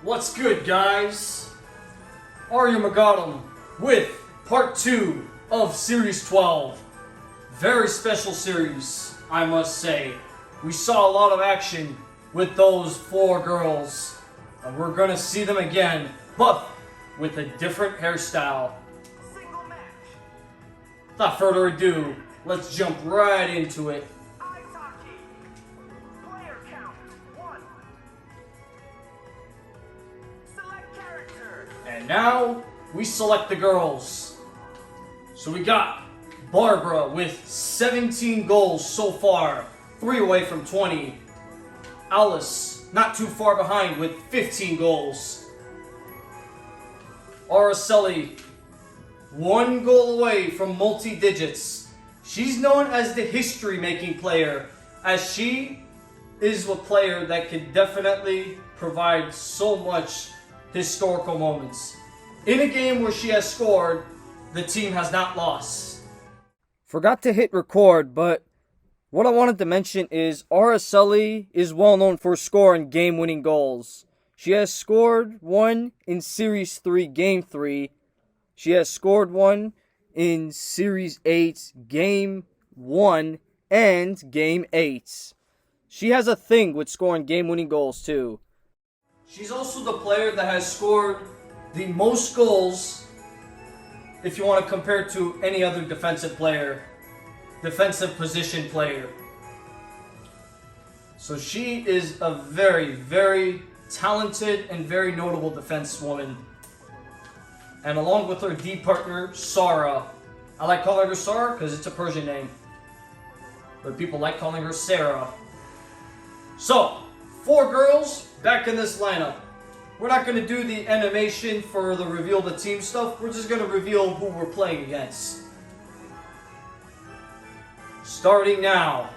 What's good, guys? Arya Magadam with part 2 of Series 12. Very special series, I must say. We saw a lot of action with those 4 girls. And we're gonna see them again, but with a different hairstyle. Without further ado, let's jump right into it. And now, we select the girls. So we got Barbara with 17 goals so far, 3 away from 20. Alice, not too far behind with 15 goals. Araceli, 1 goal away from multi-digits. She's known as the history-making player, as she is a player that can definitely provide so much historical moments. In a game where she has scored, the team has not lost. Forgot to hit record, but what I wanted to mention is Araceli is well known for scoring game-winning goals. She has scored 1 in Series 3, Game 3. She has scored 1 in Series 8, Game 1, and Game 8. She has a thing with scoring game-winning goals, too. She's also the player that has scored the most goals, if you want to compare to any other defensive position player. So she is a very, very talented and very notable defensewoman. And along with her D partner, Sara. I like calling her Sara because it's a Persian name, but people like calling her Sara. So, 4 girls back in this lineup. We're not going to do the animation for the reveal the team stuff. We're just going to reveal who we're playing against. Starting now.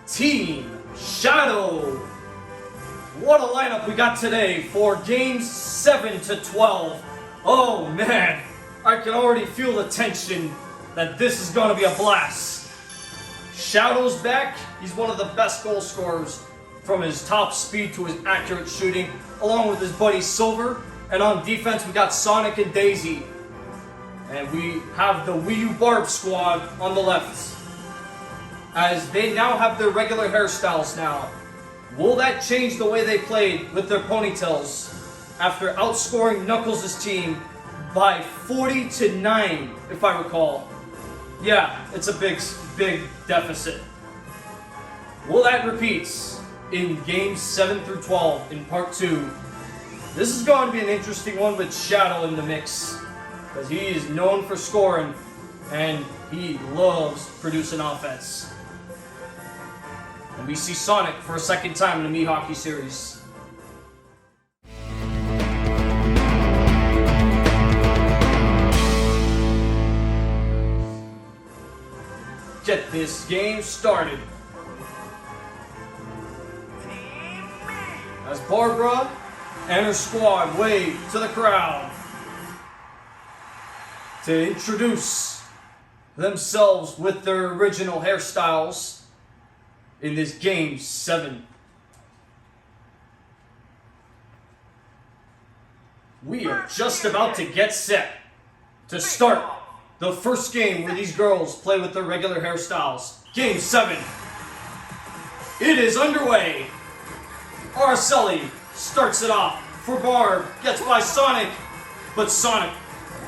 Team Shadow. What a lineup we got today for games 7 to 12. Oh man, I can already feel the tension that this is going to be a blast. Shadow's back. He's one of the best goal scorers, from his top speed to his accurate shooting, along with his buddy Silver. And on defense, we got Sonic and Daisy. And we have the Wii U Barb squad on the left, as they now have their regular hairstyles now. Will that change the way they played with their ponytails after outscoring Knuckles' team by 40-9, if I recall? Yeah, it's a big deficit. Will that repeat in games 7 through 12 in part 2? This is going to be an interesting one with Shadow in the mix, because he is known for scoring and he loves producing offense. And we see Sonic for a second time in the Mii Hockey series. Get this game started. As Barbara and her squad wave to the crowd to introduce themselves with their original hairstyles in this game 7. We are just about to get set to start the first game where these girls play with their regular hairstyles. Game 7. It is underway. Araceli starts it off for Barb, gets by Sonic, but Sonic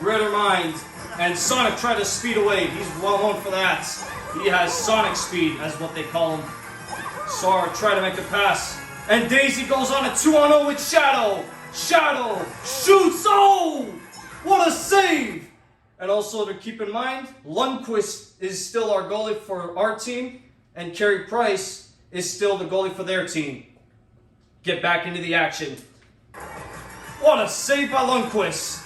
read her mind, and Sonic tried to speed away. He's well known for that. He has Sonic speed, as what they call him. Sara tried to make a pass, and Daisy goes on a 2-on-0 with Shadow. Shadow shoots. Oh, what a save! And also to keep in mind, Lundqvist is still our goalie for our team, and Carey Price is still the goalie for their team. Get back into the action. What a save by Lundqvist.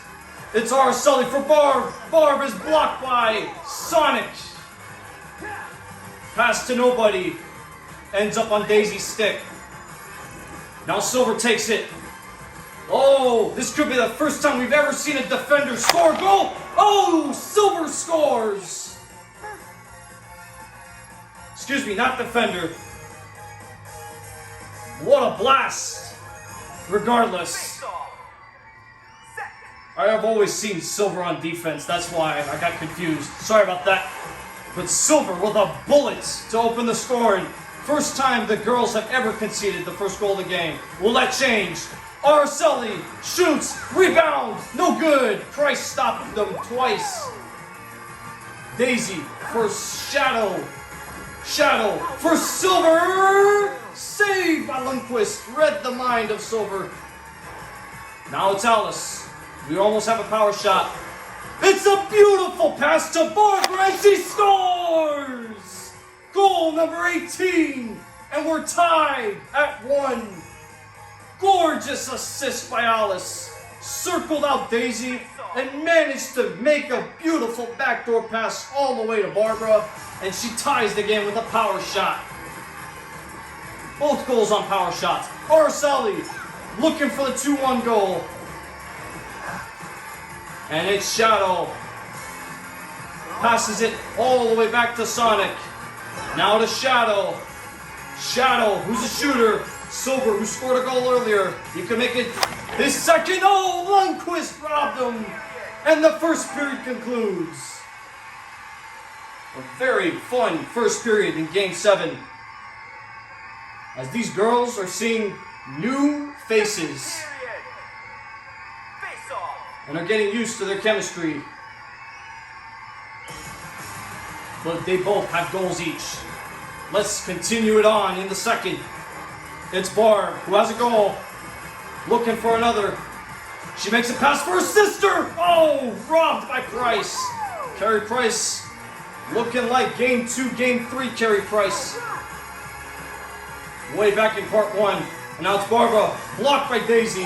It's Araceli for Barb. Barb is blocked by Sonic. Pass to nobody. Ends up on Daisy's stick. Now Silver takes it. Oh, this could be the first time we've ever seen a defender score a goal. Oh, Silver scores. Excuse me, not defender. What a blast. Regardless, I have always seen Silver on defense. That's why I got confused. Sorry about that. But Silver with a bullet to open the scoring. First time the girls have ever conceded the first goal of the game. Will that change? Araceli shoots, rebound, no good. Christ stopped them twice. Daisy for Shadow. Shadow for Silver. Save by Lundqvist. Read the mind of Silver. Now it's Alice. We almost have a power shot. It's a beautiful pass to Barbara and she scores! Goal number 18. And we're tied at 1. Gorgeous assist by Alice. Circled out Daisy and managed to make a beautiful backdoor pass all the way to Barbara. And she ties the game with a power shot. Both goals on power shots. Araceli looking for the 2-1 goal. And it's Shadow. Passes it all the way back to Sonic. Now to Shadow. Shadow, who's a shooter. Silver, who scored a goal earlier. He can make it his second. Oh, Lundqvist robbed him. And the first period concludes. A very fun first period in Game 7. As these girls are seeing new faces. And are getting used to their chemistry. But they both have goals each. Let's continue it on in the second. It's Barb, who has a goal. Looking for another. She makes a pass for her sister. Oh, robbed by Price. Carey Price looking like Game 2, Game 3 Carey Price. Way back in part 1. And now it's Barbara, blocked by Daisy.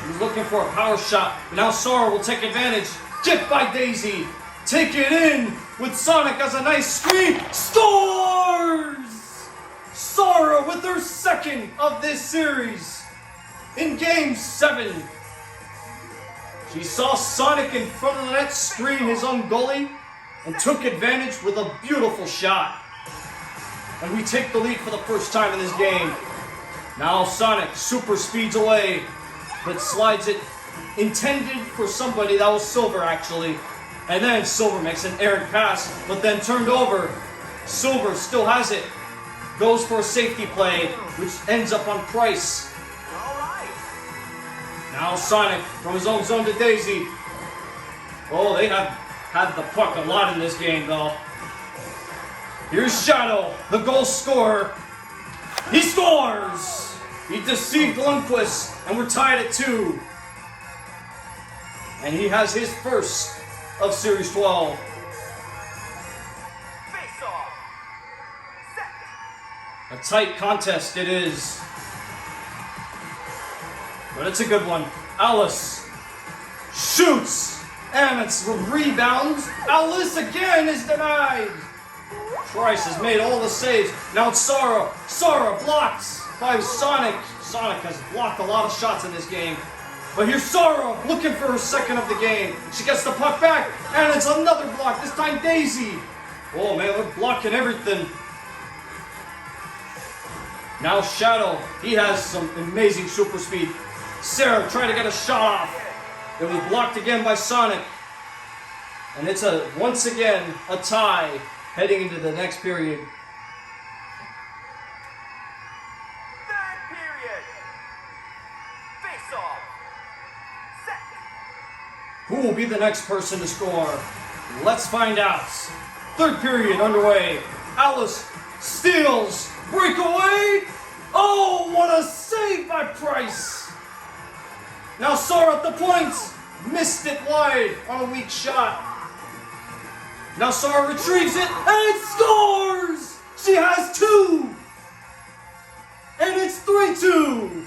He's looking for a power shot. Now Sara will take advantage. Tipped by Daisy. Take it in with Sonic as a nice screen. Scores! Sara with her second of this series. In Game 7. She saw Sonic in front of the net screen his own goalie and took advantage with a beautiful shot. And we take the lead for the first time in this game. Now Sonic super speeds away, but slides it intended for somebody. That was Silver, actually. And then Silver makes an errant pass, but then turned over. Silver still has it. Goes for a safety play, which ends up on Price. Now Sonic from his own zone to Daisy. Oh, they have had the puck a lot in this game, though. Here's Shadow, the goal scorer. He scores! He deceived Lundqvist, and we're tied at 2. And he has his first of Series 12. A tight contest it is. But it's a good one. Alice shoots, and it's rebounds. Alice again is denied. Price has made all the saves. Now it's Sara. Sara blocked by Sonic. Sonic has blocked a lot of shots in this game. But here's Sara looking for her second of the game. She gets the puck back, and it's another block. This time Daisy. Oh man, they're blocking everything. Now Shadow. He has some amazing super speed. Sara trying to get a shot off. It was blocked again by Sonic. And it's once again a tie heading into the next period. Third period. Face off. Set. Who will be the next person to score? Let's find out. Third period underway. Alice steals. Breakaway. Oh, what a save by Price. Now Sara at the point. Missed it wide on a weak shot. Now Sara retrieves it and scores! She has 2! And it's 3-2!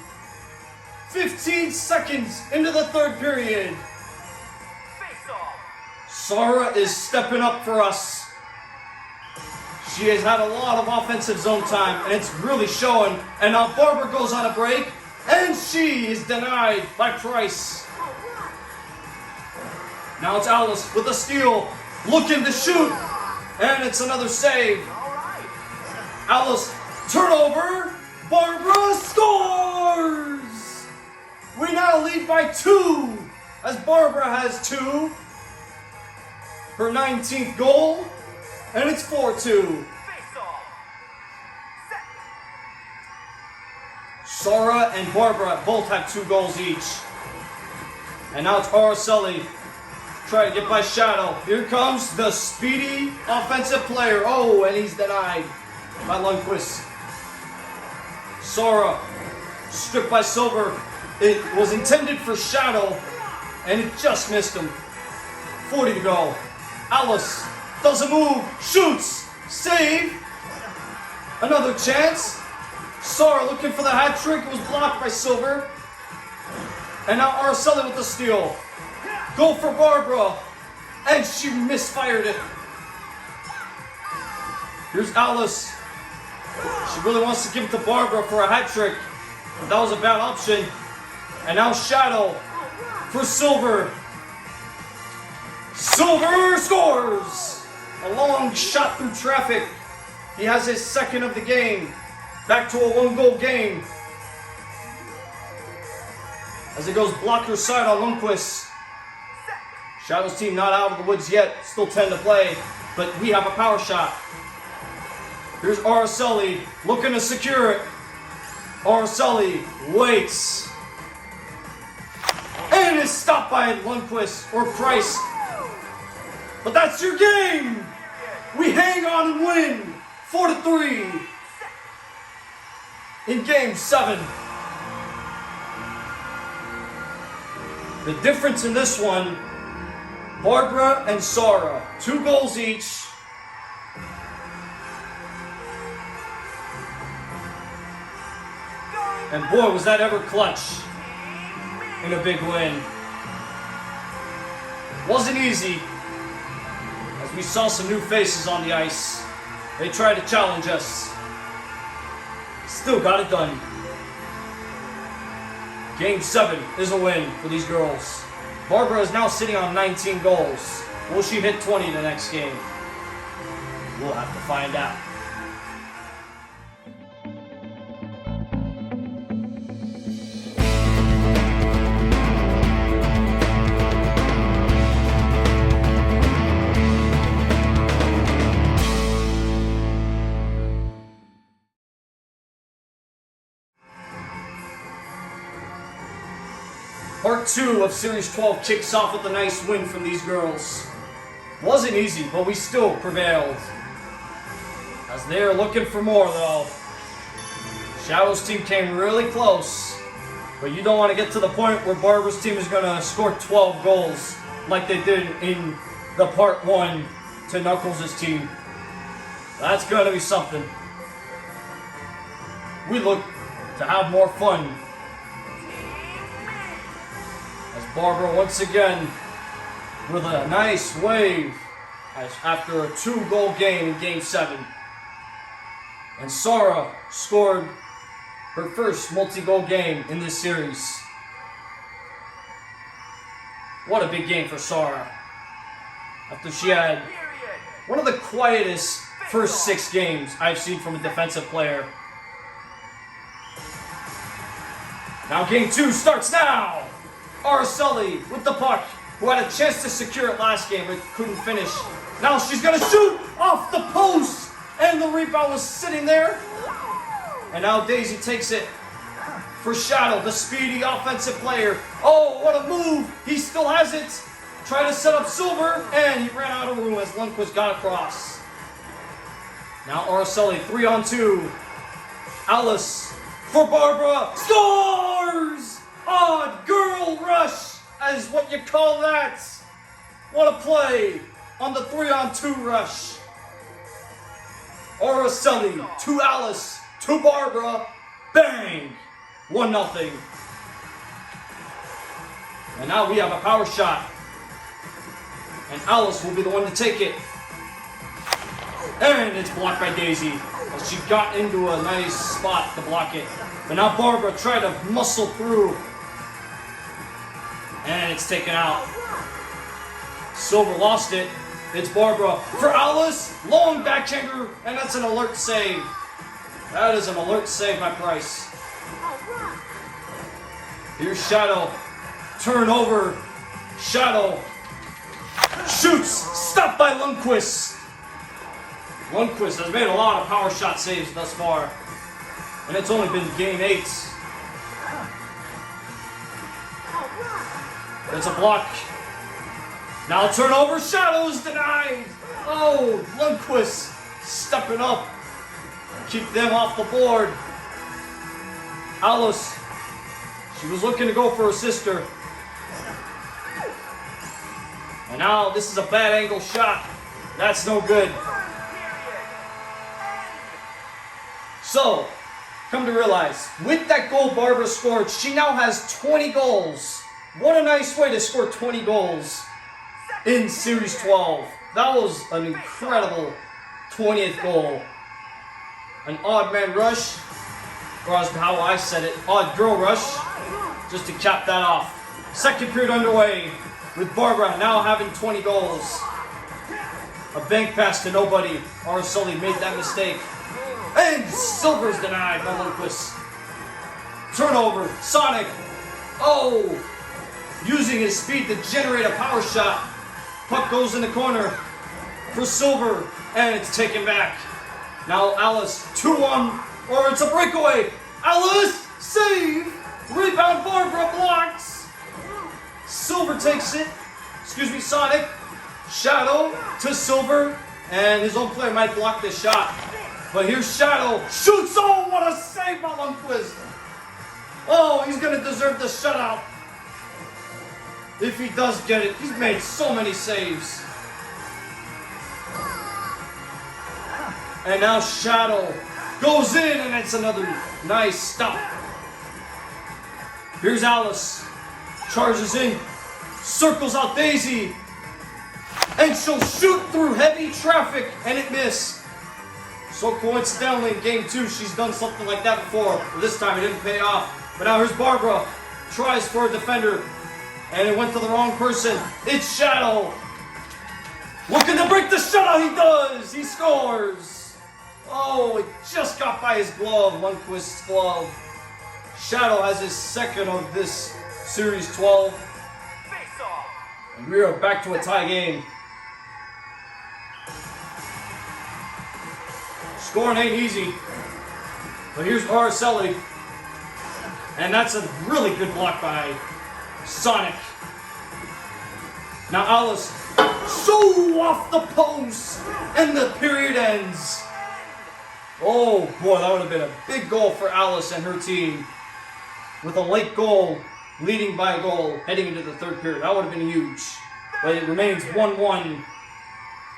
15 seconds into the third period. Face off. Sara is stepping up for us. She has had a lot of offensive zone time, and it's really showing. And now Barbara goes on a break, and she is denied by Price. Now it's Alice with a steal, looking to shoot, and it's another save. Alice, turnover, Barbara scores! We now lead by 2, as Barbara has 2, her 19th goal, and it's 4-2. Face off. Set. Sara and Barbara both have 2 goals each. And now it's Araceli trying to get by Shadow. Here comes the speedy offensive player. Oh, and he's denied by Lundqvist. Sara stripped by Silver. It was intended for Shadow, and it just missed him. 40 to go. Alice does a move, shoots, save. Another chance. Sara looking for the hat trick. It was blocked by Silver. And now Araceli with the steal. Goal for Barbara. And she misfired it. Here's Alice. She really wants to give it to Barbara for a hat trick. But that was a bad option. And now Shadow for Silver. Silver scores! A long shot through traffic. He has his second of the game. Back to a 1-goal game. As it goes blocker side on Lundqvist. Shadow's team not out of the woods yet. Still 10 to play. But we have a power shot. Here's Araceli looking to secure it. Araceli waits. And is stopped by Lundqvist or Price. But that's your game! We hang on and win 4-3 in Game 7. The difference in this one, Barbara and Sara, 2 goals each. And boy, was that ever clutch in a big win. Wasn't easy, as we saw some new faces on the ice. They tried to challenge us. Still got it done. Game 7 is a win for these girls. Barbara is now sitting on 19 goals. Will she hit 20 in the next game? We'll have to find out. Part 2 of Series 12 kicks off with a nice win from these girls. Wasn't easy, but we still prevailed. As they're looking for more though. Shadow's team came really close, but you don't want to get to the point where Barbara's team is going to score 12 goals like they did in the Part 1 to Knuckles' team. That's going to be something. We look to have more fun. Barbara once again with a nice wave after a 2-goal game in Game 7. And Sara scored her first multi-goal game in this series. What a big game for Sara. After she had one of the quietest first 6 games I've seen from a defensive player. Now Game 2 starts now! Araceli with the puck, who had a chance to secure it last game but couldn't finish. Now she's gonna shoot off the post, and the rebound was sitting there. And now Daisy takes it for Shadow, the speedy offensive player. Oh, what a move! He still has it. Trying to set up Silver, and he ran out of room as Lundqvist got across. Now Araceli, 3-on-2. Alice for Barbara, scores! Odd girl rush, is what you call that. What a play on the 3-on-2 rush. Araceli to Alice to Barbara. Bang! 1-0. And now we have a power shot. And Alice will be the one to take it. And it's blocked by Daisy. As she got into a nice spot to block it. But now Barbara tried to muscle through. And it's taken out. Silver lost it. It's Barbara for Alice. Long backhander. And that's an alert save. That is an alert save by Price. Here's Shadow. Turnover. Shadow. Shoots. Stopped by Lundqvist. Lundqvist has made a lot of power shot saves thus far. And it's only been game 8. It's a block. Now turnover. Shadow's denied. Oh, Lundqvist stepping up. Keep them off the board. Alice. She was looking to go for her sister. And now this is a bad angle shot. That's no good. So, come to realize, with that goal Barbara scored, she now has 20 goals. What a nice way to score 20 goals in Series 12. That was an incredible 20th goal. An odd man rush, or as how I said it, odd girl rush, just to cap that off. Second period underway, with Barbara now having 20 goals. A bank pass to nobody. Araceli made that mistake. And Silver's denied by Lundqvist. Turnover. Sonic. Oh! Using his speed to generate a power shot. Puck goes in the corner for Silver. And it's taken back. Now Alice. 2-1. Or it's a breakaway. Alice! Save! Rebound. Barbara blocks. Silver takes it. Excuse me, Sonic. Shadow to Silver. And his own player might block this shot. But here's Shadow. Shoots! Oh, what a save by Lundqvist. Oh, he's going to deserve the shutout. If he does get it. He's made so many saves. And now Shadow goes in, and it's another nice stop. Here's Alice. Charges in. Circles out Daisy. And she'll shoot through heavy traffic, and it missed. So coincidentally, in Game 2, she's done something like that before. But this time, it didn't pay off. But now here's Barbara. Tries for a defender. And it went to the wrong person. It's Shadow. Looking to break the shutout. He does. He scores. Oh, it just got by his glove. Lundqvist's glove. Shadow has his second of this Series 12. Face off. And we are back to a tie game. Scoring ain't easy. But here's Araceli. And that's a really good block by Sonic. Now Alice. So off the post. And the period ends. Oh boy, that would have been a big goal for Alice and her team. With a late goal, leading by a goal, heading into the third period. That would have been huge. But it remains 1-1.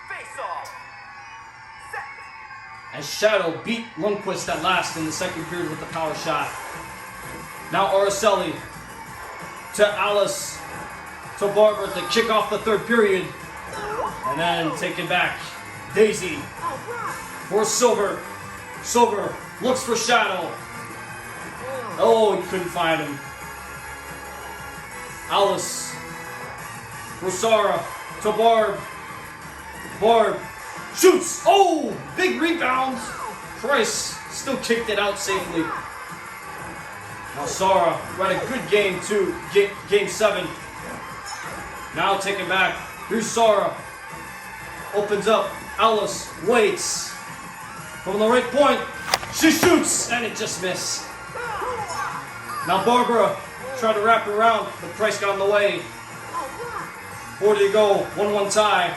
Face off. Set. As Shadow beat Lundqvist at last in the second period with the power shot. Now Araceli to Alice to Barbara to kick off the third period. And then taken back. Daisy for Silver. Silver looks for Shadow. Oh, he couldn't find him. Alice for Sara to Barb. Barb shoots. Oh, big rebound. Price still kicked it out safely. Now Sara, who had a good game too, game 7. Now taken back. Here's Sara. Opens up. Alice waits. From the right point. She shoots, and it just missed. Now Barbara tried to wrap it around, but Price got in the way. 40 to go. 1-1 tie.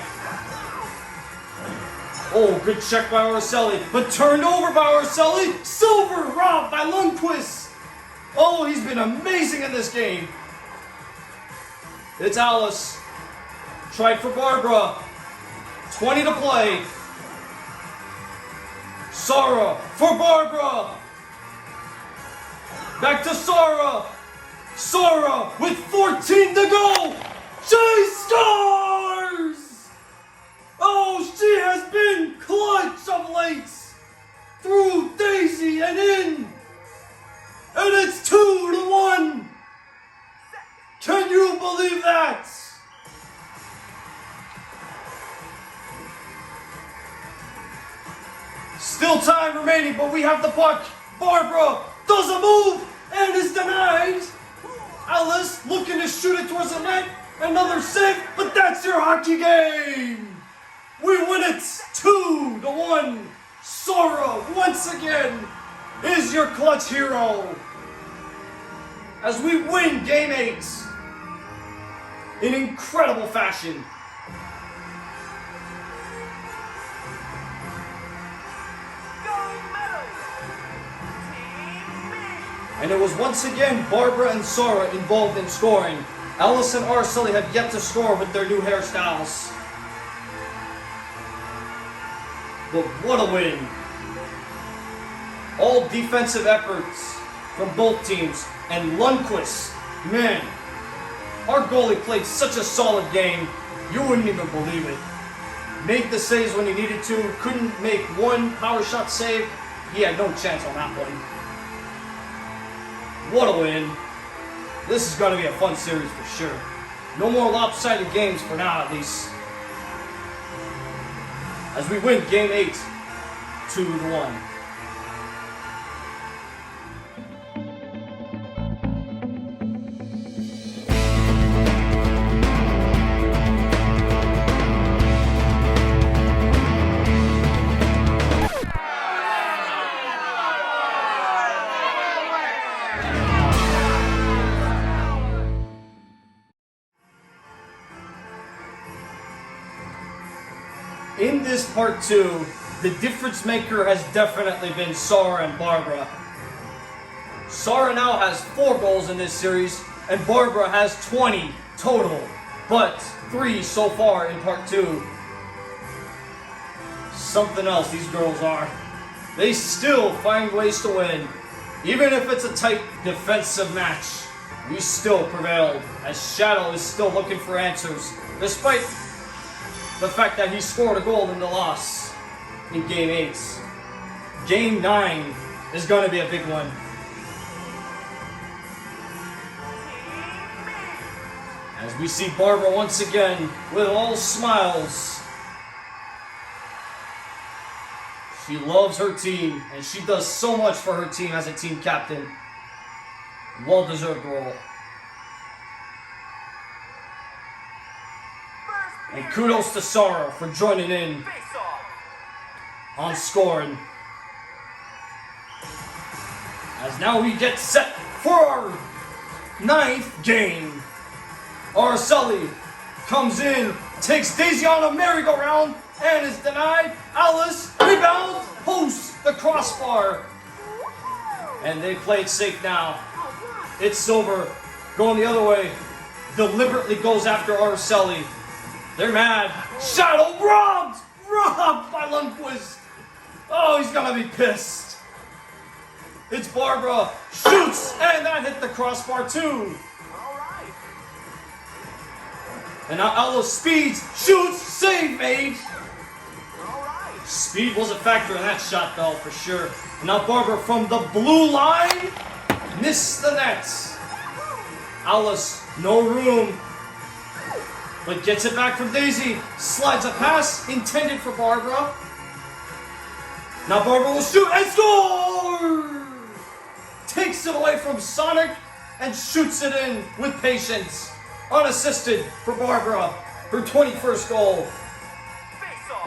Oh, good check by Araceli, but turned over by Araceli. Silver robbed by Lundqvist. Oh, he's been amazing in this game. It's Alice. Tried for Barbara. 20 to play. Sara for Barbara. Back to Sara. Sara with 14 to go. She scores! Oh, she has been clutch of late. Through Daisy and in. And it's 2-1. Can you believe that? Still time remaining, but we have the puck. Barbara does a move and is denied. Alice looking to shoot it towards the net. Another save, but that's your hockey game. We win it 2-1. Sara, once again, is your clutch hero. As we win Game 8 in incredible fashion. And it was once again Barbara and Sara involved in scoring. Alice and Araceli have yet to score with their new hairstyles. But what a win. All defensive efforts from both teams. And Lundqvist, man, our goalie played such a solid game, you wouldn't even believe it. Made the saves when he needed to, couldn't make one power shot save. He had no chance on that one. What a win. This is going to be a fun series for sure. No more lopsided games for now, at least. As we win Game 8, 2-1. In this part 2, the difference maker has definitely been Sara and Barbara. Sara now has 4 goals in this series, and Barbara has 20 total, but 3 so far in part 2. Something else these girls are. They still find ways to win. Even if it's a tight defensive match, we still prevailed, as Shadow is still looking for answers, despite the fact that he scored a goal in the loss in Game 8. Game 9 is going to be a big one. As we see Barbara once again with all smiles. She loves her team, and she does so much for her team as a team captain. Well-deserved role. And kudos to Sara for joining in on scoring. As now we get set for our 9th game. Araceli comes in, takes Daisy on a merry-go-round, and is denied. Alice rebounds, posts the crossbar. And they play it safe now. It's Silver going the other way. Deliberately goes after Araceli. They're mad. Shadow robbed! Robbed by Lundqvist. Oh, he's gonna be pissed. It's Barbara. Shoots! And that hit the crossbar too. And now Alice speeds. Shoots! Save made. Speed was a factor in that shot though, for sure. And now Barbara from the blue line. Missed the net. Alice, no room. But gets it back from Daisy. Slides a pass intended for Barbara. Now Barbara will shoot and score! Takes it away from Sonic and shoots it in with patience. Unassisted for Barbara. Her 21st goal.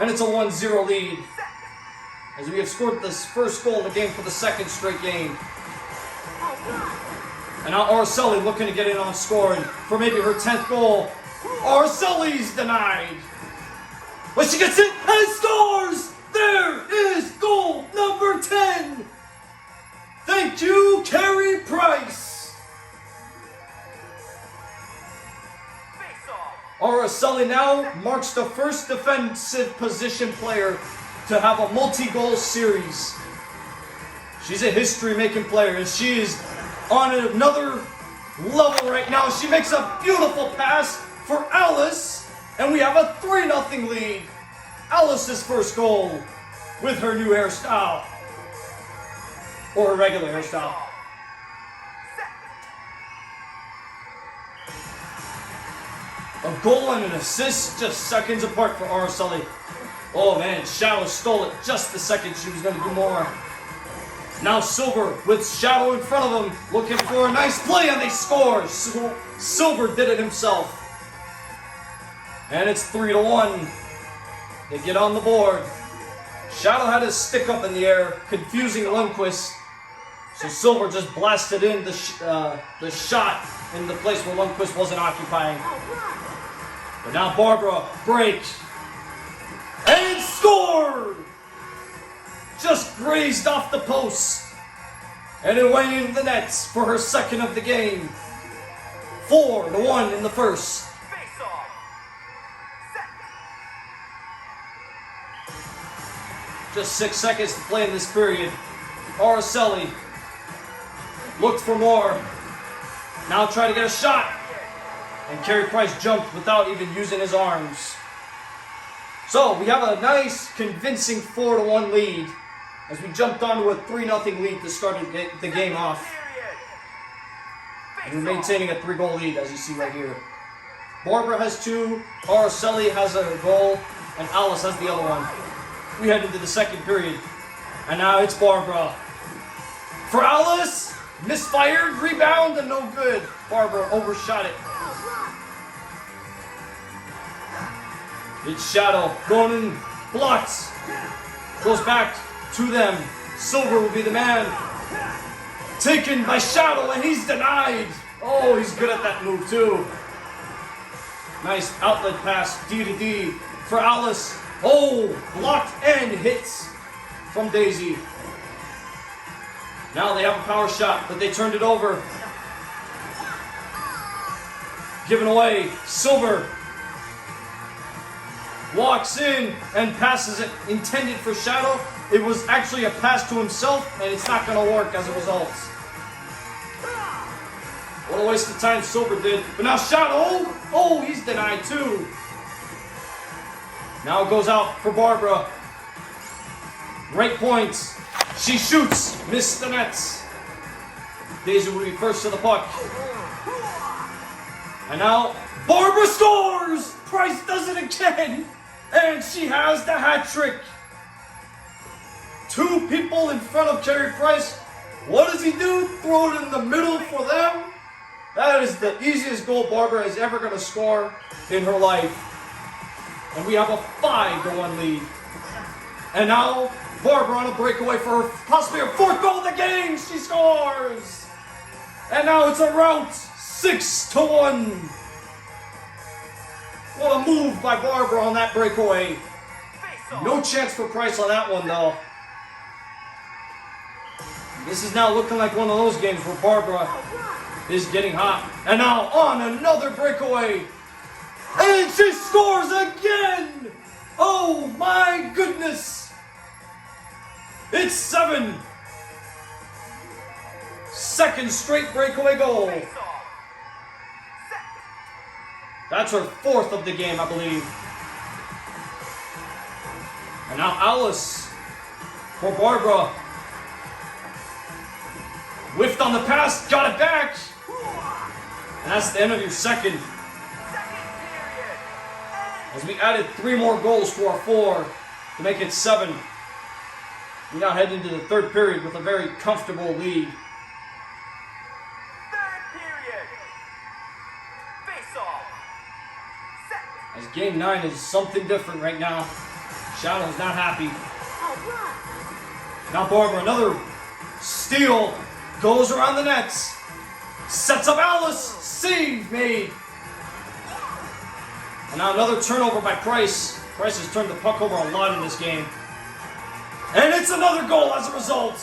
And it's a 1-0 lead. As we have scored this first goal of the game for the 2nd straight game. And now Araceli looking to get in on scoring for maybe her 10th goal. Araceli's denied. But she gets it and scores! There is goal number 10! Thank you, Carey Price! Araceli now marks the first defensive position player to have a multi-goal series. She's a history-making player, and she is on another level right now. She makes a beautiful pass for Alice, and we have a 3-0 lead. Alice's first goal with her new hairstyle. Or her regular hairstyle. A goal and an assist just seconds apart for Araceli. Oh man, Shadow stole it just the second she was going to do more. Now Silver with Shadow in front of him, looking for a nice play, and they score. Silver did it himself. And it's 3-1. They get on the board. Shadow had his stick up in the air, confusing Lundqvist. So Silver just blasted in the shot in the place where Lundqvist wasn't occupying. But now Barbara breaks. And scored! Just grazed off the post. And it went in the nets for her second of the game. 4-1 in the first. Just 6 seconds to play in this period. Araceli looked for more. Now try to get a shot. And Carey Price jumped without even using his arms. So we have a nice, convincing 4-1 lead as we jumped onto a 3-0 lead to start the game off. And we're maintaining a 3-goal lead, as you see right here. Barbara has 2, Araceli has a goal, and Alice has the other one. We head into the second period. And now it's Barbara. For Alice, misfired, rebound, and no good. Barbara overshot it. It's Shadow going in, blocked. Goes back to them. Silver will be the man. Taken by Shadow, and he's denied. Oh, he's good at that move too. Nice outlet pass, D to D for Alice. Oh, blocked and hits from Daisy. Now they have a power shot, but they turned it over. Given away, Silver walks in and passes it, intended for Shadow. It was actually a pass to himself, and it's not going to work as a result. What a waste of time Silver did. But now Shadow, oh, he's denied too. Now it goes out for Barbara. Right point. She shoots, missed the nets. Daisy will be first to the puck. And now Barbara scores! Price does it again! And she has the hat trick. 2 people in front of Carey Price. What does he do? Throw it in the middle for them? That is the easiest goal Barbara is ever going to score in her life. And we have a 5-1 lead. And now Barbara on a breakaway for possibly her 4th goal of the game. She scores! And now it's a rout. 6-1. What a move by Barbara on that breakaway. No chance for Price on that one, though. This is now looking like one of those games where Barbara is getting hot. And now on another breakaway. And she scores again! Oh my goodness! It's 7. Second straight breakaway goal. That's her 4th of the game, I believe. And now Alice for Barbara. Whiffed on the pass, got it back. And that's the end of your second. As we added 3 more goals to our 4 to make it 7. We now head into the 3rd period with a very comfortable lead. As game 9 is something different right now. Shadow's not happy. Now Barbara, another steal, goes around the nets. Sets up Alice, save made. And now another turnover by Price. Price has turned the puck over a lot in this game. And it's another goal as a result.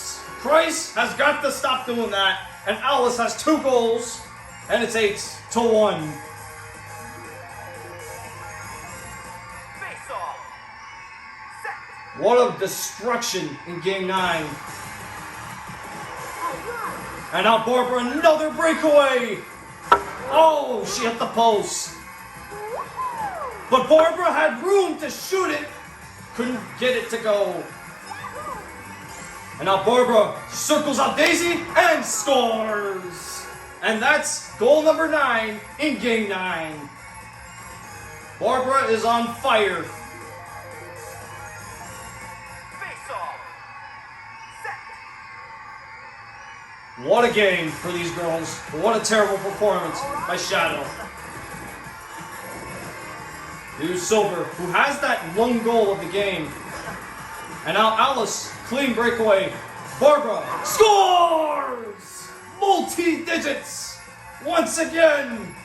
Price has got to stop doing that. And Alice has 2 goals. And it's 8-1. What a destruction in game 9. And now Barbara, another breakaway. Oh, she hit the post. But Barbara had room to shoot it. Couldn't get it to go. And now Barbara circles out Daisy and scores. And that's goal number 9 in game 9. Barbara is on fire. Face off. Set. What a game for these girls. What a terrible performance by Shadow. Here's Silver, who has that one goal of the game. And now Alice, clean breakaway. Barbara scores! Multi-digits once again.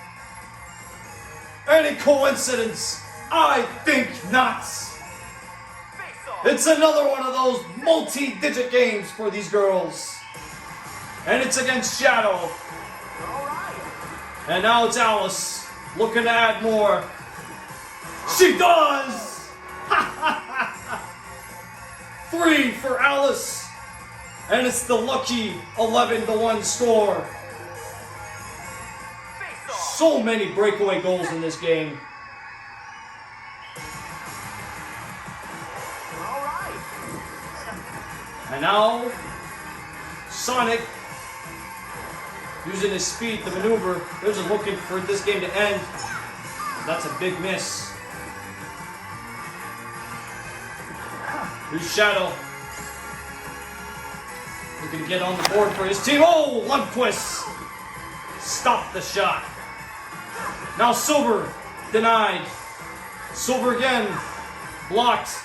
Any coincidence? I think not. Face off. It's another one of those multi-digit games for these girls. And it's against Shadow. All right. And now it's Alice looking to add more. She does! 3 for Alice. And it's the lucky 11-1 score. Face off. So many breakaway goals in this game. All right. And now, Sonic, using his speed to maneuver, they're just looking for this game to end. That's a big miss. Here's Shadow. Looking to get on the board for his team. Oh, Lundqvist! Stop the shot. Now Silver, denied. Silver again, blocked.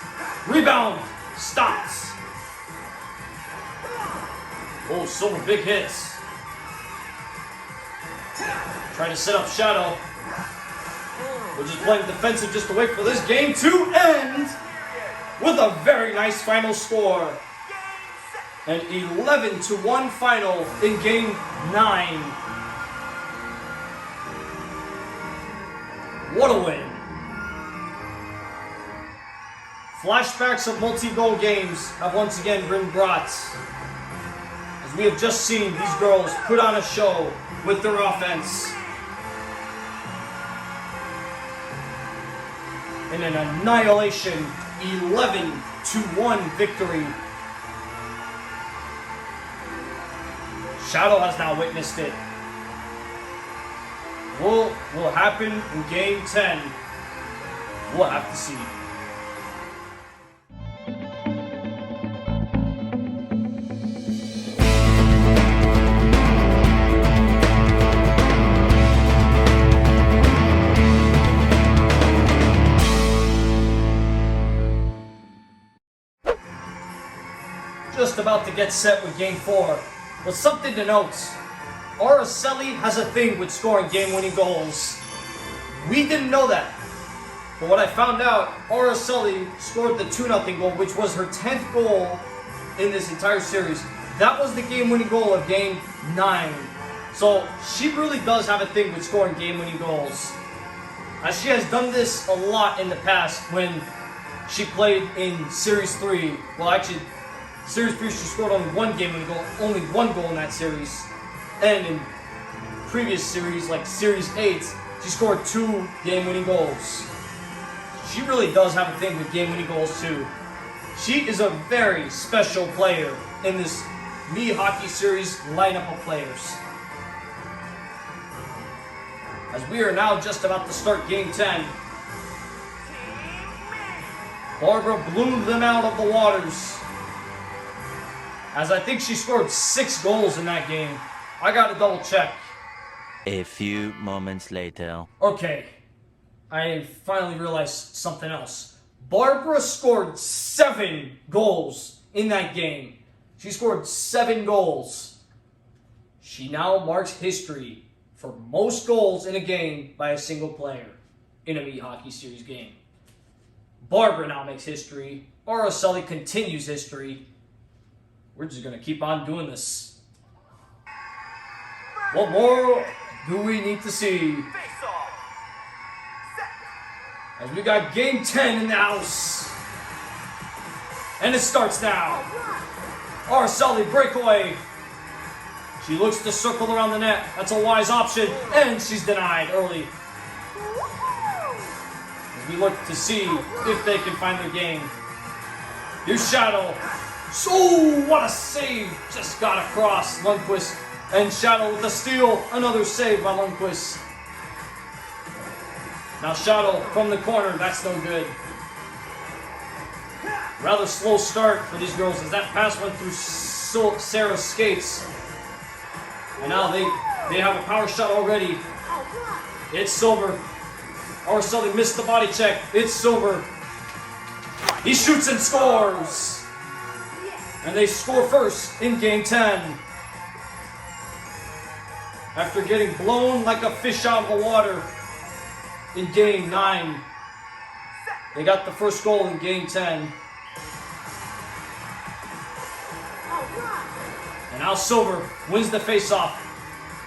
Rebound, stopped. Oh, Silver, big hits. Trying to set up Shadow. We're just playing defensive just to wait for this game to end with a very nice final score. An 11-1 final in game 9. What a win. Flashbacks of multi-goal games have once again been brought. As we have just seen these girls put on a show with their offense. In an annihilation 11-1 victory. Shadow has now witnessed it. What will happen in game 10? We'll have to see. Just about to get set with game 4. But something to note, Araceli has a thing with scoring game-winning goals. We didn't know that. But what I found out, Araceli scored the 2-0 goal, which was her 10th goal in this entire series. That was the game-winning goal of game 9. So she really does have a thing with scoring game-winning goals. As she has done this a lot in the past when she played in Series 3. Well, actually, Series 3, she scored only one game-winning goal, only one goal in that series. And in previous series, like Series 8, she scored 2 game-winning goals. She really does have a thing with game-winning goals, too. She is a very special player in this Me Hockey Series lineup of players. As we are now just about to start Game 10, Barbara blew them out of the waters. As I think she scored 6 goals in that game. I gotta double check. A few moments later. Okay, I finally realized something else. Barbara scored 7 goals in that game. She scored 7 goals. She now marks history for most goals in a game by a single player in a Me Hockey Series game. Barbara now makes history. Araceli continues history. We're just going to keep on doing this. What more do we need to see? Face off. Set. As we got game 10 in the house. And it starts now. Araceli breakaway. She looks to circle around the net. That's a wise option. And she's denied early. As we look to see if they can find their game. Here's Shadow. So, what a save. Just got across. Lundqvist and Shadow with the steal. Another save by Lundqvist. Now Shadow from the corner. That's no good. Rather slow start for these girls as that pass went through Sara's skates. And now they have a power shot already. It's Silver. Araceli missed the body check. It's Silver. He shoots and scores. And they score first in Game 10. After getting blown like a fish out of the water in Game 9. They got the first goal in Game 10. And now Silver wins the faceoff.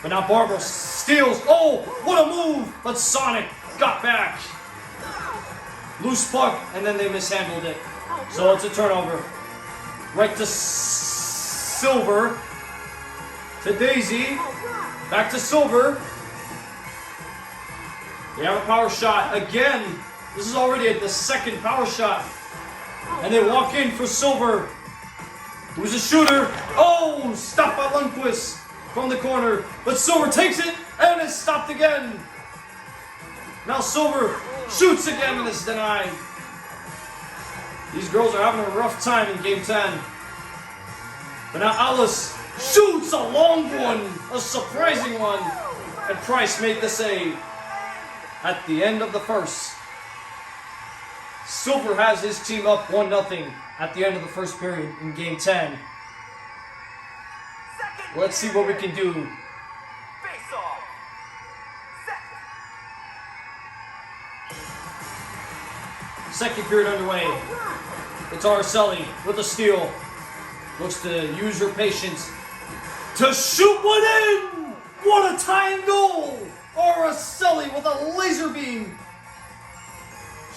But now Barbara steals. Oh, what a move! But Sonic got back. Loose puck, and then they mishandled it. So it's a turnover. Right to Silver. To Daisy. Back to Silver. They have a power shot again. This is already the second power shot. And they walk in for Silver. Who's a shooter? Oh, stopped by Lundqvist from the corner. But Silver takes it, and it's stopped again. Now Silver shoots again, and it's denied. These girls are having a rough time in Game 10. But now Alice shoots a long one, a surprising one. And Price made the save at the end of the first. Silver has his team up 1-0 at the end of the first period in Game 10. Let's see what we can do. Face off. Set. Second period underway. It's Araceli with a steal. Looks to use her patience to shoot one in! What a tying goal! Araceli with a laser beam.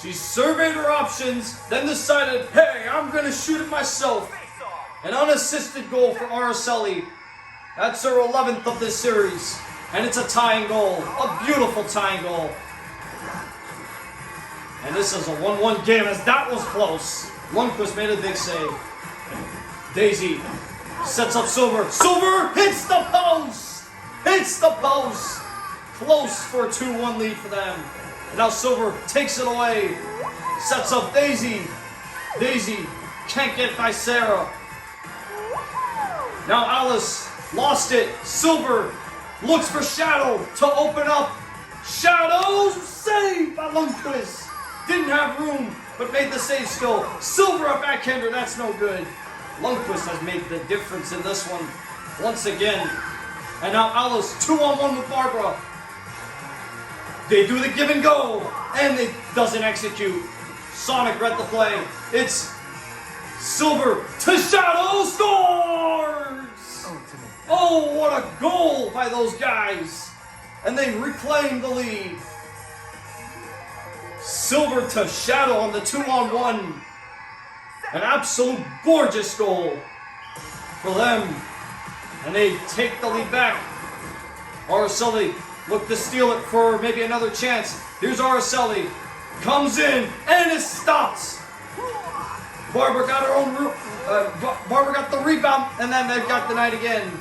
She surveyed her options, then decided, hey, I'm going to shoot it myself. Face off. An unassisted goal for Araceli. That's her 11th of this series. And it's a tying goal. A beautiful tying goal. And this is a 1-1 game as that was close. Lundqvist made a big save. Daisy sets up Silver. Silver hits the post! Hits the post! Close for a 2-1 lead for them. And now Silver takes it away. Sets up Daisy. Daisy can't get by Sara. Now Alice lost it. Silver looks for Shadow to open up. Shadow saved by Lundqvist. Didn't have room, but made the save still. Silver a backhander, that's no good. Lundqvist has made the difference in this one once again. And now Alice 2-on-1 with Barbara. They do the give and go, and it doesn't execute. Sonic read the play. It's Silver to Shadow, scores! Oh, what a goal by those guys. And they reclaim the lead. Silver to Shadow on the 2-on-1. An absolute gorgeous goal for them. And they take the lead back. Araceli look to steal it for maybe another chance. Here's Araceli. Comes in and it stops. Barbara got her own Barbara got the rebound and then they've got denied again.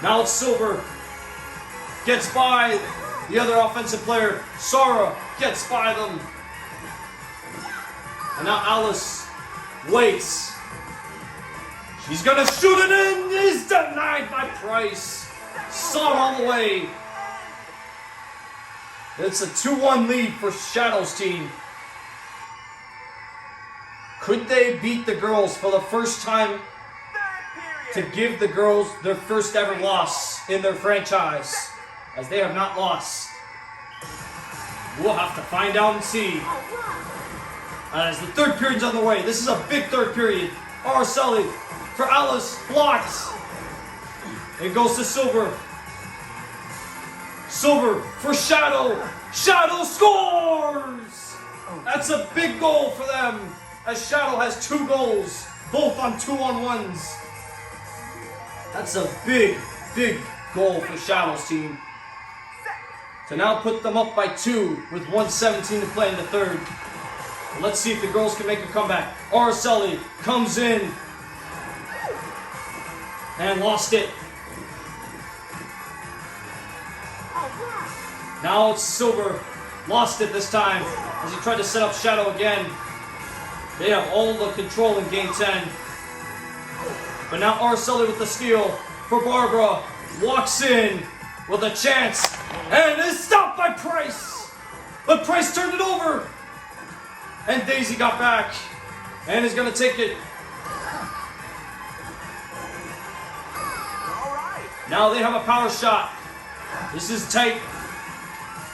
Now it's Silver. Gets by the other offensive player. Sara gets by them. And now Alice waits. She's gonna shoot it in. Is denied by Price. Saw it all the way. It's a 2-1 lead for Shadow's team. Could they beat the girls for the first time to give the girls their first ever loss in their franchise, as they have not lost? We'll have to find out and see. As the third period's on the way. This is a big third period. Araceli for Alice, blocked. It goes to Silver. Silver for Shadow. Shadow scores! That's a big goal for them, as Shadow has 2 goals, both on 2-on-1s. That's a big, big goal for Shadow's team. To now put them up by 2 with 1:17 to play in the third. Let's see if the girls can make a comeback. Araceli comes in and lost it. Now it's Silver. Lost it this time as he tried to set up Shadow again. They have all the control in game 10. But now Araceli with the steal for Barbara. Walks in with a chance and is stopped by Price. But Price turned it over. And Daisy got back and is going to take it. Now they have a power shot. This is tight.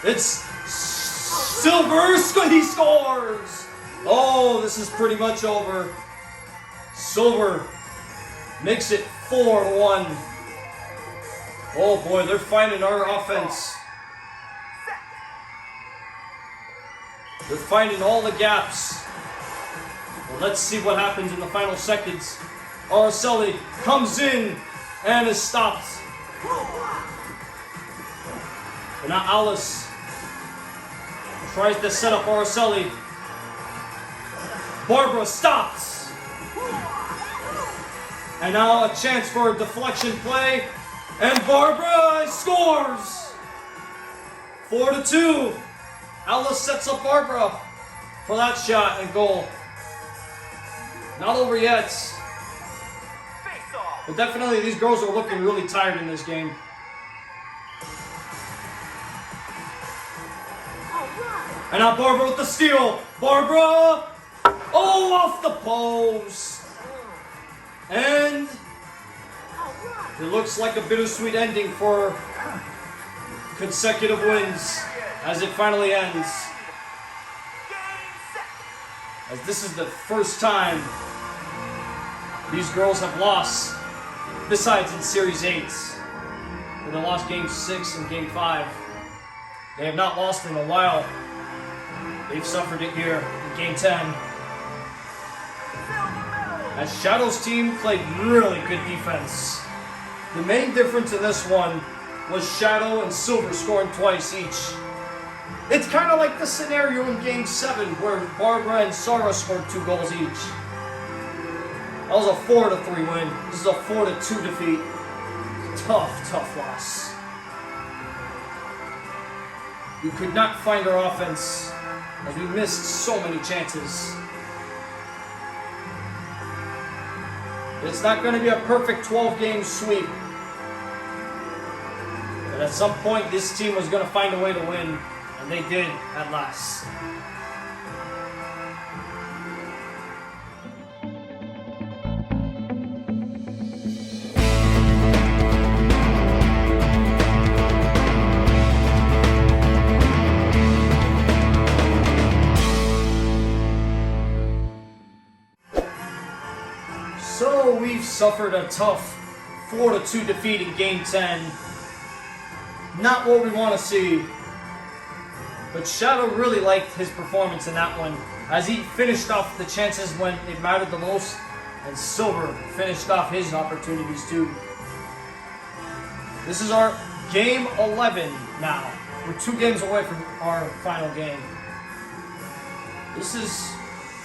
It's Silver. He scores. Oh, this is pretty much over. Silver makes it 4-1. Oh boy, they're finding our offense. They're finding all the gaps. Well, let's see what happens in the final seconds. Araceli comes in and is stopped. But now Alice tries to set up Araceli. Barbara stops. And now a chance for a deflection play. And Barbara scores. 4-2. Alice sets up Barbara for that shot and goal. Not over yet. But definitely these girls are looking really tired in this game. And now Barbara with the steal. Barbara! Oh, off the post. And it looks like a bittersweet ending for consecutive wins as it finally ends. As this is the first time these girls have lost, besides in Series 8, where they lost Game 6 and Game 5. They have not lost in a while. They've suffered it here in Game 10. As Shadow's team played really good defense. The main difference in this one was Shadow and Silver scoring twice each. It's kind of like the scenario in Game 7 where Barbara and Sara scored 2 goals each. That was a 4-3 win. This is a 4-2 defeat. Tough loss. We could not find our offense as we missed so many chances. It's not going to be a perfect 12-game sweep. But at some point, this team was going to find a way to win, and they did at last. So we've suffered a tough 4-2 defeat in Game 10. Not what we want to see. But Shadow really liked his performance in that one, as he finished off the chances when it mattered the most, and Silver finished off his opportunities too. This is our Game 11 now. We're 2 games away from our final game. This is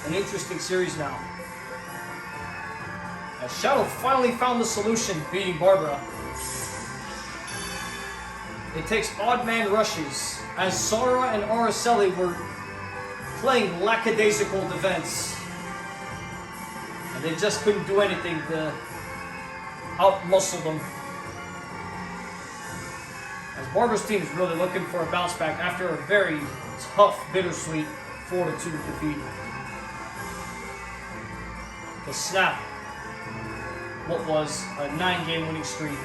an interesting series now. As Shadow finally found the solution, beating Barbara. It takes odd man rushes, as Sara and Araceli were playing lackadaisical defense. And they just couldn't do anything to out-muscle them. As Barbara's team is really looking for a bounce back after a very tough, bittersweet 4-2 defeat. To snap what was a 9-game winning streak.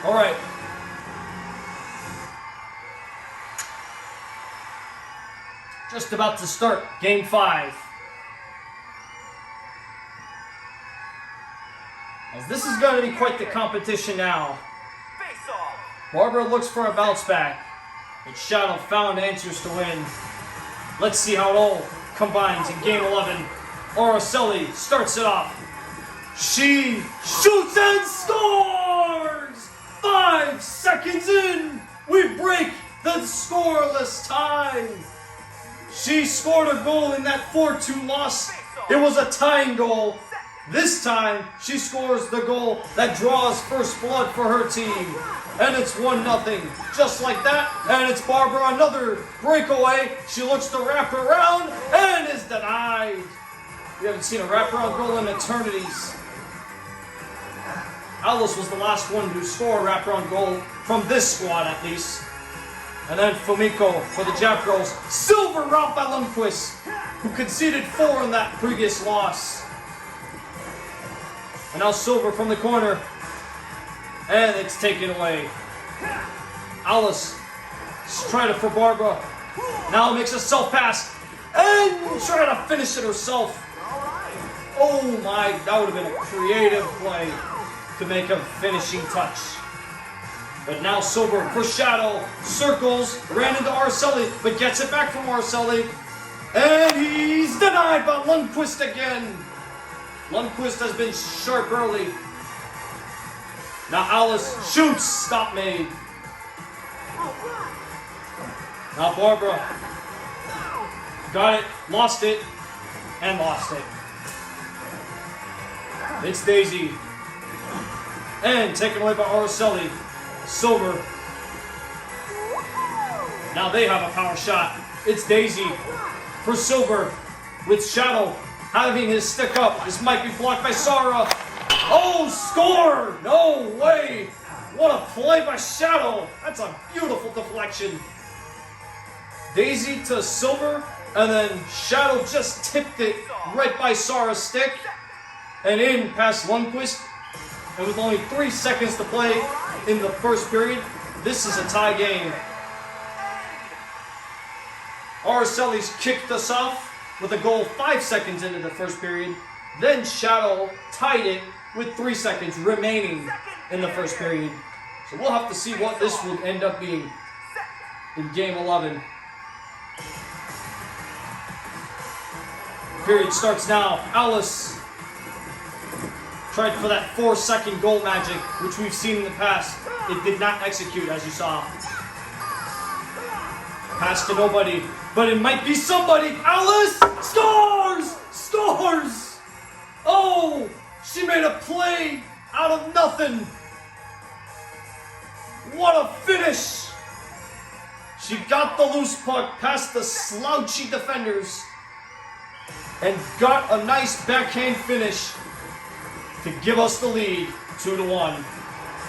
All right. Just about to start Game 5. As this is going to be quite the competition now. Barbara looks for a bounce back, but Shadow found answers to win. Let's see how it all combines in Game 11. Araceli starts it off. She shoots and scores! 5 seconds in, we break the scoreless tie. She scored a goal in that 4-2 loss. It was a tying goal. This time, she scores the goal that draws first blood for her team. And it's 1-0, just like that. And it's Barbara, another breakaway. She looks to wrap around and is denied. We haven't seen a wraparound goal in eternities. Alice was the last one to score a wraparound goal from this squad, at least. And then Fumiko for the Jap girls. Silver robbed by Lundqvist, who conceded 4 in that previous loss. And now Silver from the corner. And it's taken away. Alice is trying to for Barbara. Now makes a self-pass. And trying to finish it herself. Oh my, that would have been a creative play to make a finishing touch. But now Silver for Shadow. Circles, ran into Araceli, but gets it back from Araceli. And he's denied by Lundqvist again. Lundqvist has been sharp early. Now Alice shoots, stop made. Now Barbara got it, lost it, and lost it. It's Daisy. And taken away by Araceli. Silver. Now they have a power shot. It's Daisy for Silver with Shadow having his stick up. This might be blocked by Sara. Oh, score! No way! What a play by Shadow. That's a beautiful deflection. Daisy to Silver, and then Shadow just tipped it right by Sara's stick and in past Lundqvist. And with only 3 seconds to play in the first period, this is a tie game. Araceli's kicked us off with a goal 5 seconds into the first period. Then Shadow tied it with 3 seconds remaining in the first period. So we'll have to see what this will end up being in Game 11. Period starts now. Alice tried for that 4-second goal magic, which we've seen in the past. It did not execute, as you saw. Pass to nobody, but it might be somebody. Alice scores! Scores! Oh, she made a play out of nothing. What a finish! She got the loose puck past the slouchy defenders and got a nice backhand finish to give us the lead, 2-1.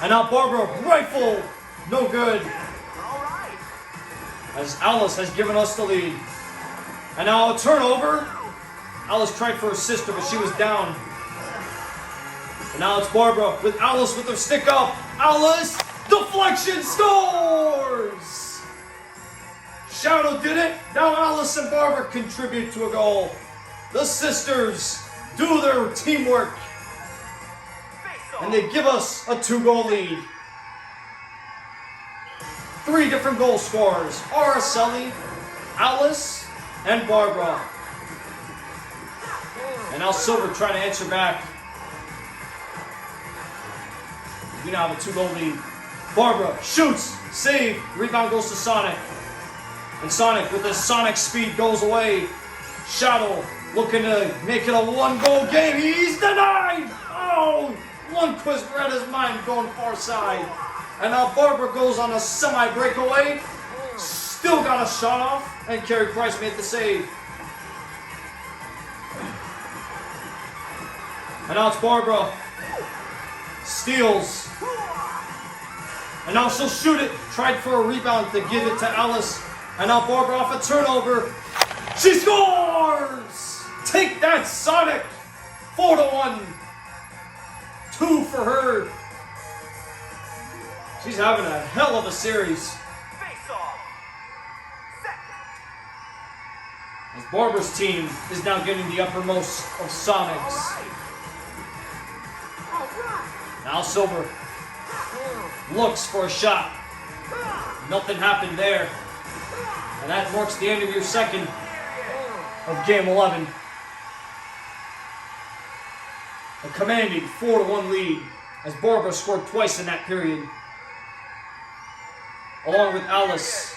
And now Barbara, rifle, no good. As Alice has given us the lead. And now a turnover. Alice tried for her sister, but she was down. And now it's Barbara with Alice with her stick up. Alice, deflection, scores! Shadow did it. Now Alice and Barbara contribute to a goal. The sisters do their teamwork. And they give us a 2-goal lead. 3 different goal scorers. Araceli, Alice, and Barbara. And now Silver trying to answer back. We now have a 2-goal lead. Barbara shoots, save, rebound goes to Sonic. And Sonic with his Sonic speed goes away. Shadow looking to make it a 1-goal game. He's denied! Oh! Lundqvist read his mind going far side. And now Barbara goes on a semi-breakaway. Still got a shot off. And Carey Price made the save. And now it's Barbara. Steals. And now she'll shoot it. Tried for a rebound to give it to Alice. And now Barbara off a turnover. She scores! Take that, Sonic! 4-1. 2 for her. She's having a hell of a series. As Barbara's team is now getting the uppermost of Sonic's. Now Silver looks for a shot. Nothing happened there. And that marks the end of your second. of Game 11. A commanding 4-1 lead as Barbara scored twice in that period, along with Alice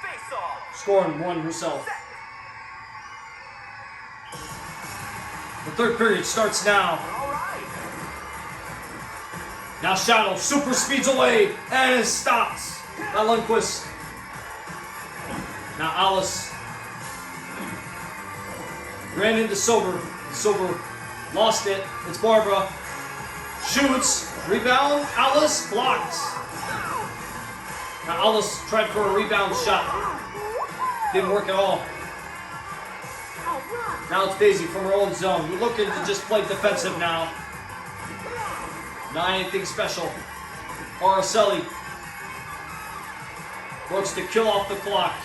Face off. scoring one herself. The third period starts now. All right. Now Shadow super speeds away and is stopped by Lundquist. Now Alice ran into Sober. Sober lost it. It's Barbara. Shoots. Rebound. Alice blocked. Now Alice tried for a rebound shot. Didn't work at all. Now it's Daisy from her own zone. We're looking to just play defensive now. Not anything special. Araceli works to kill off the clock.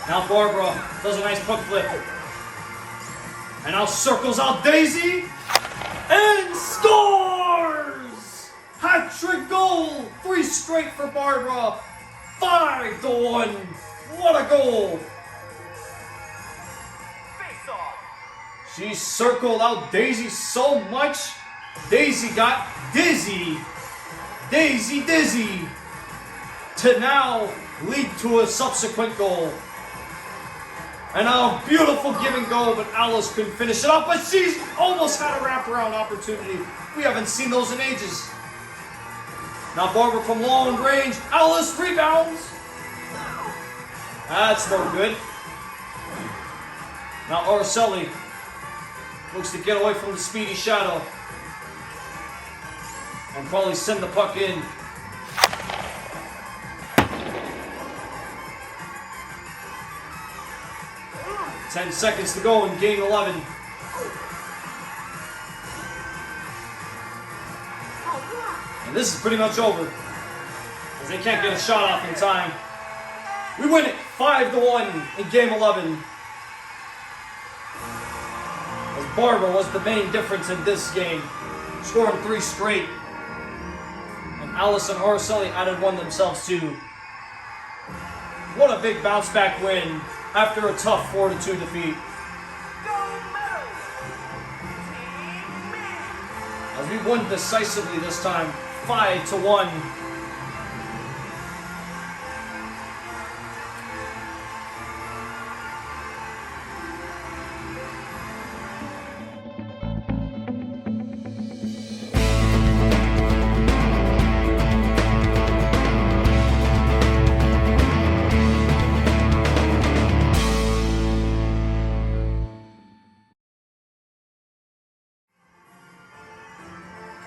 Now Barbara does a nice puck flip. And now circles out Daisy and scores! Hat-trick goal! 3 straight for Barbara. 5-1. What a goal! Face off. She circled out Daisy so much, Daisy got dizzy. Daisy dizzy. To now lead to a subsequent goal. And now a beautiful give and go, but Alice couldn't finish it off, but she's almost had a wraparound opportunity. We haven't seen those in ages. Now Barbara from long range. Alice rebounds. That's no good. Now Araceli looks to get away from the speedy Shadow and probably send the puck in. Ten seconds to go in Game 11. And this is pretty much over, as they can't get a shot off in time. We win it 5-1 in Game 11. As Barbara was the main difference in this game, scoring 3 straight. And Alice and Araceli added 1 themselves too. What a big bounce back win after a tough 4-2 defeat. As we won decisively this time, 5-1.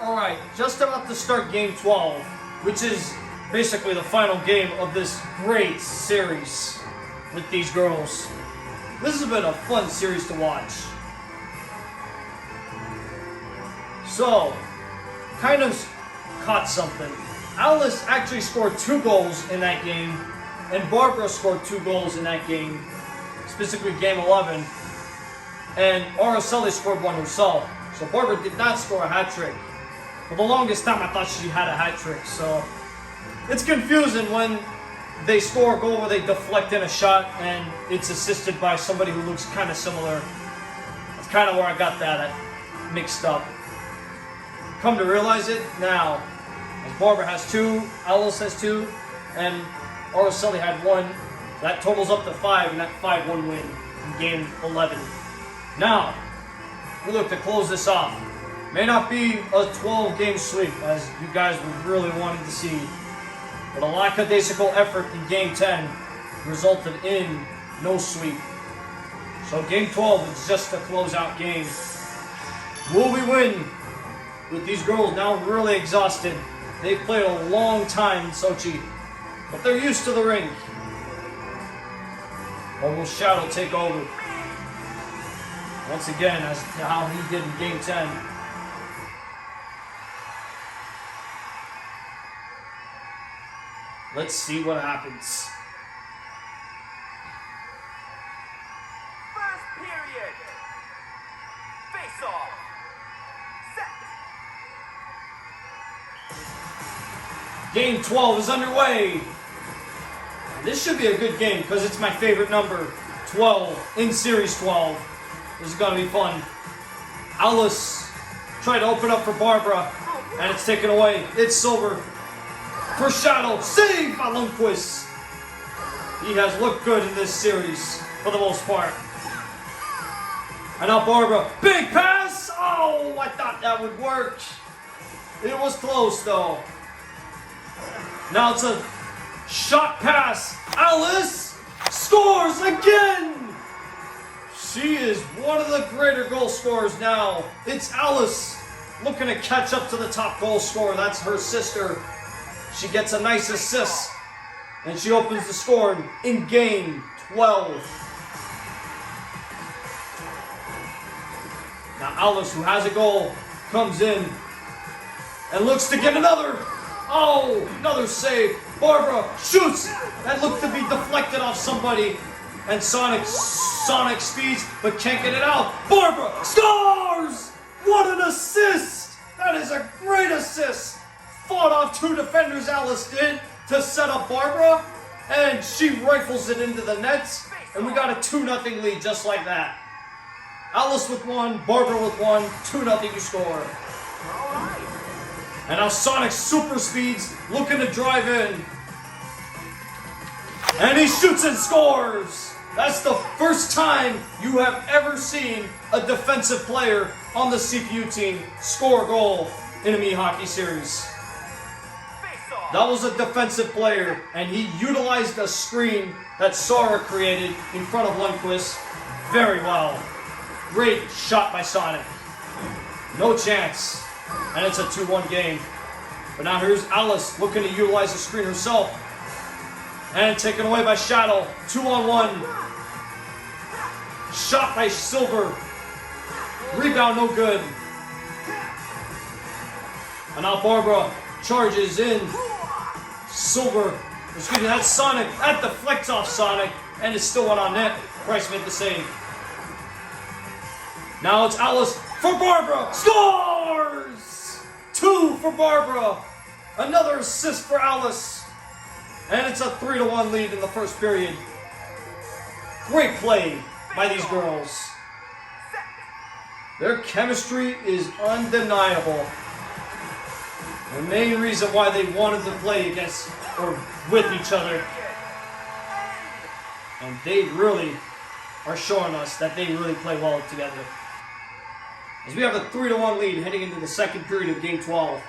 Alright, just about to start Game 12, which is basically the final game of this great series with these girls. This has been a fun series to watch. So, kind of caught something. Alice actually scored 2 goals in that game, and Barbara scored 2 goals in that game, specifically Game 11, and Araceli scored 1 herself. So Barbara did not score a hat trick. For the longest time, I thought she had a hat trick, so it's confusing when they score a goal where they deflect in a shot and it's assisted by somebody who looks kind of similar. That's kind of where I got that mixed up. Come to realize it now, as Barbara has 2, Alice has 2, and Araceli had 1. That totals up to 5 in that 5-1 win in Game 11. Now, we look to close this off. May not be a 12-game sweep, as you guys were really wanting to see, but a lackadaisical effort in Game 10 resulted in no sweep. So Game 12 is just a closeout game. Will we win? With these girls now really exhausted. They've played a long time in Sochi, but they're used to the rink. Or will Shadow take over? Once again, as to how he did in Game 10. Let's see what happens. First period. Face off. Set. Game 12 is underway. This should be a good game because it's my favorite number. 12 in Series 12. This is going to be fun. Alice tried to open up for Barbara, and it's taken away. It's Silver for Shadow. Save by Lundqvist. He has looked good in this series for the most part. And now Barbara. Big pass. Oh, I thought that would work. It was close though. Now it's a shot pass. Alice scores again. She is one of the greater goal scorers now. It's Alice looking to catch up to the top goal scorer. That's her sister. She gets a nice assist. And she opens the score in game 12. Now Alice, who has a goal, comes in and looks to get another. Oh, another save. Barbara shoots. That looked to be deflected off somebody. And Sonic speeds, but can't get it out. Barbara scores! What an assist! That is a great assist. Fought off two defenders, Alice did, to set up Barbara. And she rifles it into the nets. And we got a 2-0 lead just like that. Alice with one, Barbara with one, 2-0 you score. And now Sonic super speeds, looking to drive in. And he shoots and scores! That's the first time you have ever seen a defensive player on the CPU team score a goal in a Mii Hockey series. That was a defensive player, and he utilized a screen that Sara created in front of Lundqvist very well. Great shot by Sonic. No chance. And it's a 2-1 game. But now here's Alice looking to utilize the screen herself. And taken away by Shadow. 2-on-1. Shot by Silver. Rebound no good. And now Barbara charges in. Silver. Excuse me, that's Sonic. That deflects off Sonic. And it still went on net. Price made the save. Now it's Alice for Barbara. Scores! 2 for Barbara. Another assist for Alice. And it's a 3-1 lead in the first period. Great play by these girls. Their chemistry is undeniable. The main reason why they wanted to play against or with each other. And they really are showing us that they really play well together. As we have a 3-1 lead heading into the second period of game 12.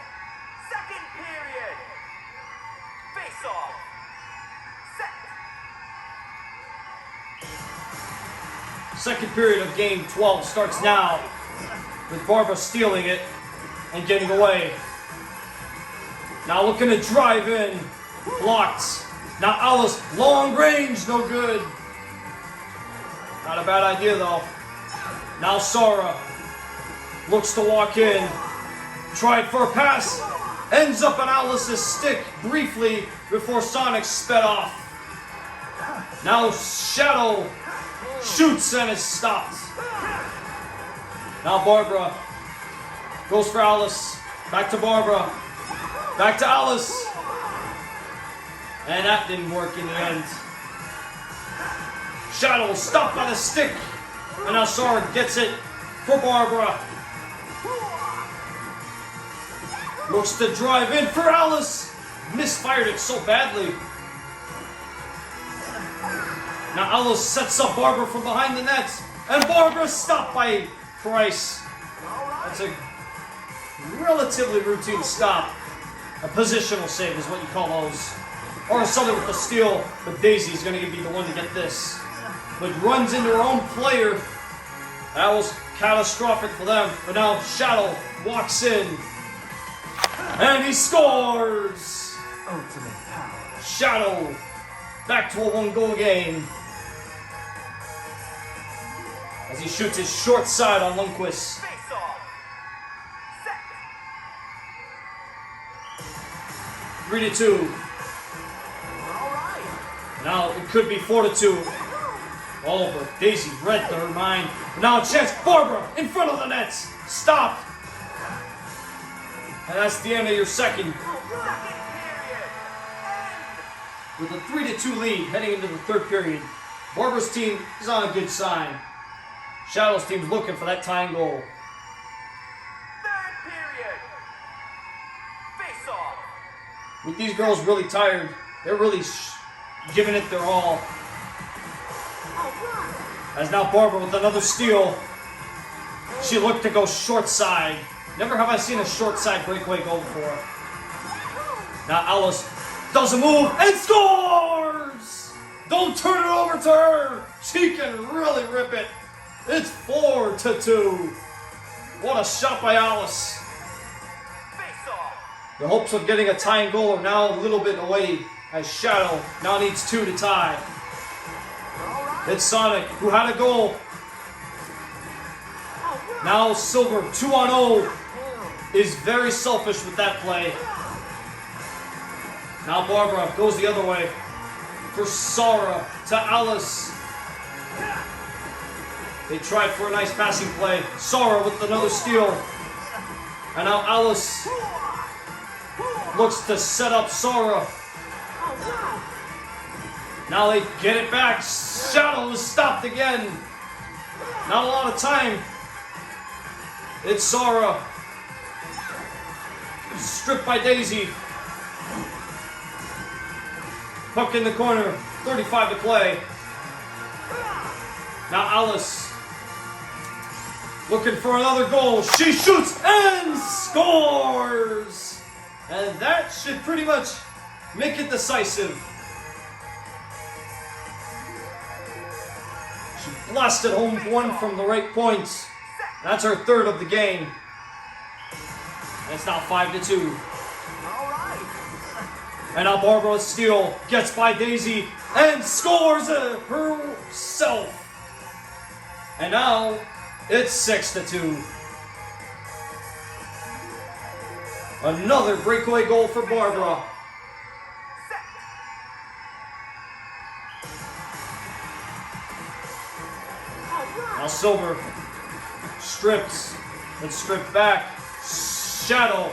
Second period. Face off. Set. Second period of game 12 starts now with Barbara stealing it and getting away. Now looking to drive in. Blocked. Now Alice, long range, no good. Not a bad idea though. Now Sara looks to walk in. Tried for a pass. Ends up on Alice's stick briefly before Sonic sped off. Now Shadow shoots and is stopped. Now Barbara goes for Alice. Back to Barbara. Back to Alice. And that didn't work in the end. Shadow stopped by the stick. And now Sara gets it for Barbara. Looks to drive in for Alice. Misfired it so badly. Now Alice sets up Barbara from behind the nets. And Barbara stopped by Price. That's a relatively routine stop. A positional save is what you call those. Or something with the steal, but Daisy's going to be the one to get this. But runs into her own player. That was catastrophic for them. But now Shadow walks in. And he scores! Ultimate power. Shadow back to a 1-goal game. As he shoots his short side on Lundqvist. Face off. Set. 3-2. All right. Now it could be 4-2. Oh, but Daisy read her mind. Now a chance. Barbara in front of the nets. Stopped. And that's the end of your second. Second period. With a 3-2 lead heading into the third period. Barbara's team is on a good sign. Shadow's team's looking for that tying goal. Third period. Face off. With these girls really tired, they're really giving it their all. As now Barbara with another steal. She looked to go short side. Never have I seen a short side breakaway goal before. Now Alice does a move and scores! Don't turn it over to her. She can really rip it. It's 4-2. What a shot by Alice. Face off. The hopes of getting a tying goal are now a little bit away as Shadow now needs 2 to tie. It's Sonic who had a goal. Now Silver 2-on-0 is very selfish with that play. Now Barbara goes the other way for Sara to Alice. They tried for a nice passing play. Sara with another steal. And now Alice looks to set up Sara. Now they get it back. Shadow is stopped again. Not a lot of time. It's Sara. Stripped by Daisy. Puck in the corner. 35 to play. Now Alice. Looking for another goal. She shoots and scores! And that should pretty much make it decisive. She blasted home one from the right point. That's her third of the game. And it's now 5-2. All right. And now Barbara Steele gets by Daisy and scores herself. And now it's 6-2. Another breakaway goal for Barbara. Now Silver strips and stripped back. Shadow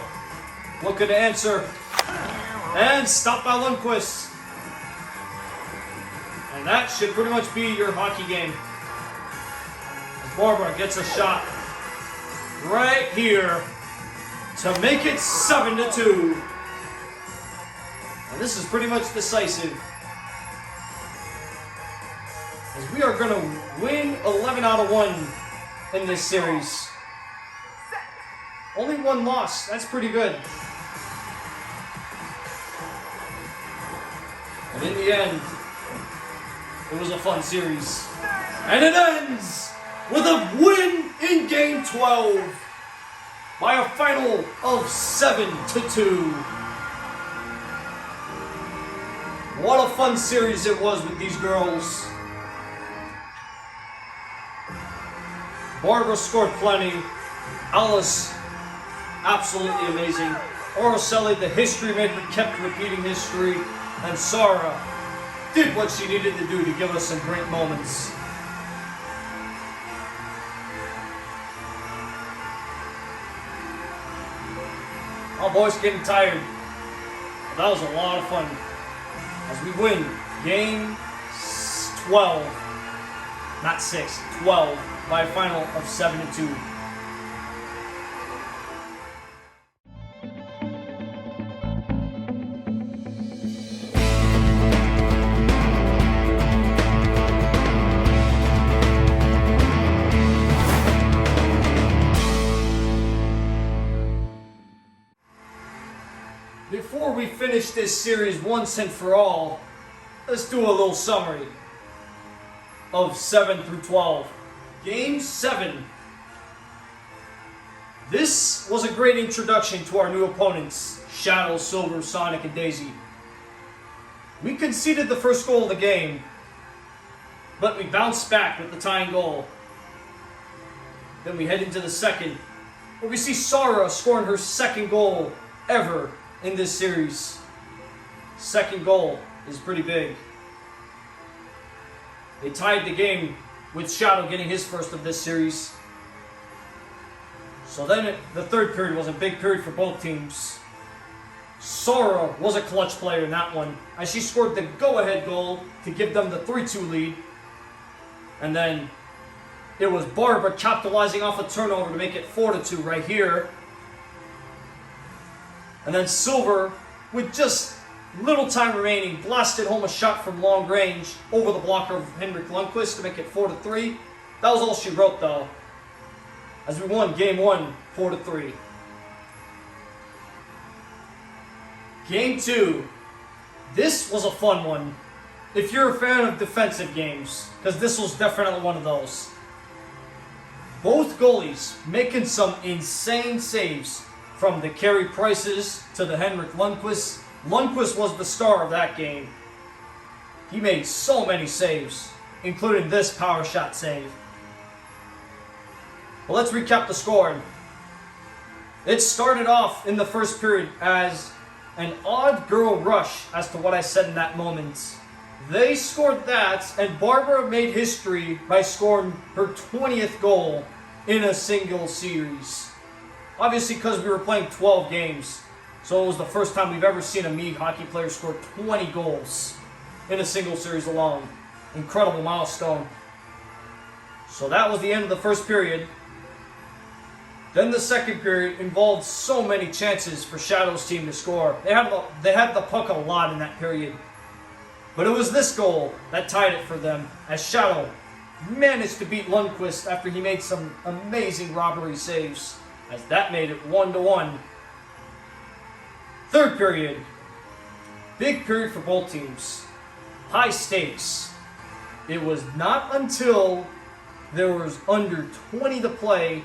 looking to answer. And stopped by Lundqvist. And that should pretty much be your hockey game. Barbara gets a shot right here to make it 7-2. And this is pretty much decisive. As we are going to win 11 out of 1 in this series. Only 1 loss. That's pretty good. And in the end, it was a fun series. And it ends with a win in Game 12 by a final of 7-2. What a fun series it was with these girls. Barbara scored plenty. Alice, absolutely amazing. Araceli, the history maker, kept repeating history. And Sara did what she needed to do to give us some great moments. Our boys getting tired. That was a lot of fun. As we win Game 12. Not 6, 12. By a final of 7-2. Before we finish this series once and for all, let's do a little summary of 7 through 12. Game 7. This was a great introduction to our new opponents, Shadow, Silver, Sonic, and Daisy. We conceded the first goal of the game, but we bounced back with the tying goal. Then we head into the second, where we see Sara scoring her second goal ever in this series. Second goal is pretty big. They tied the game with Shadow getting his first of this series. So then the third period was a big period for both teams. Sara was a clutch player in that one, as she scored the go-ahead goal to give them the 3-2 lead. And then it was Barbara capitalizing off a turnover to make it 4-2 right here. And then Silver, with just little time remaining, blasted home a shot from long range over the blocker of Henrik Lundqvist to make it 4-3. That was all she wrote, though, as we won Game 1, 4-3. Game 2. This was a fun one. If you're a fan of defensive games, because this was definitely one of those. Both goalies making some insane saves, from the Carey Prices to the Henrik Lundqvist. Lundqvist was the star of that game. He made so many saves, including this power shot save. Well, let's recap the score. It started off in the first period as an odd girl rush, as to what I said in that moment. They scored that, and Barbara made history by scoring her 20th goal in a single series. Obviously, because we were playing 12 games, so it was the first time we've ever seen a Mead hockey player score 20 goals in a single series alone. Incredible milestone. So that was the end of the first period. Then the second period involved so many chances for Shadow's team to score. They had the puck a lot in that period. But it was this goal that tied it for them, as Shadow managed to beat Lundqvist after he made some amazing robbery saves, as that made it 1-1. Third period. Big period for both teams. High stakes. It was not until there was under 20 to play,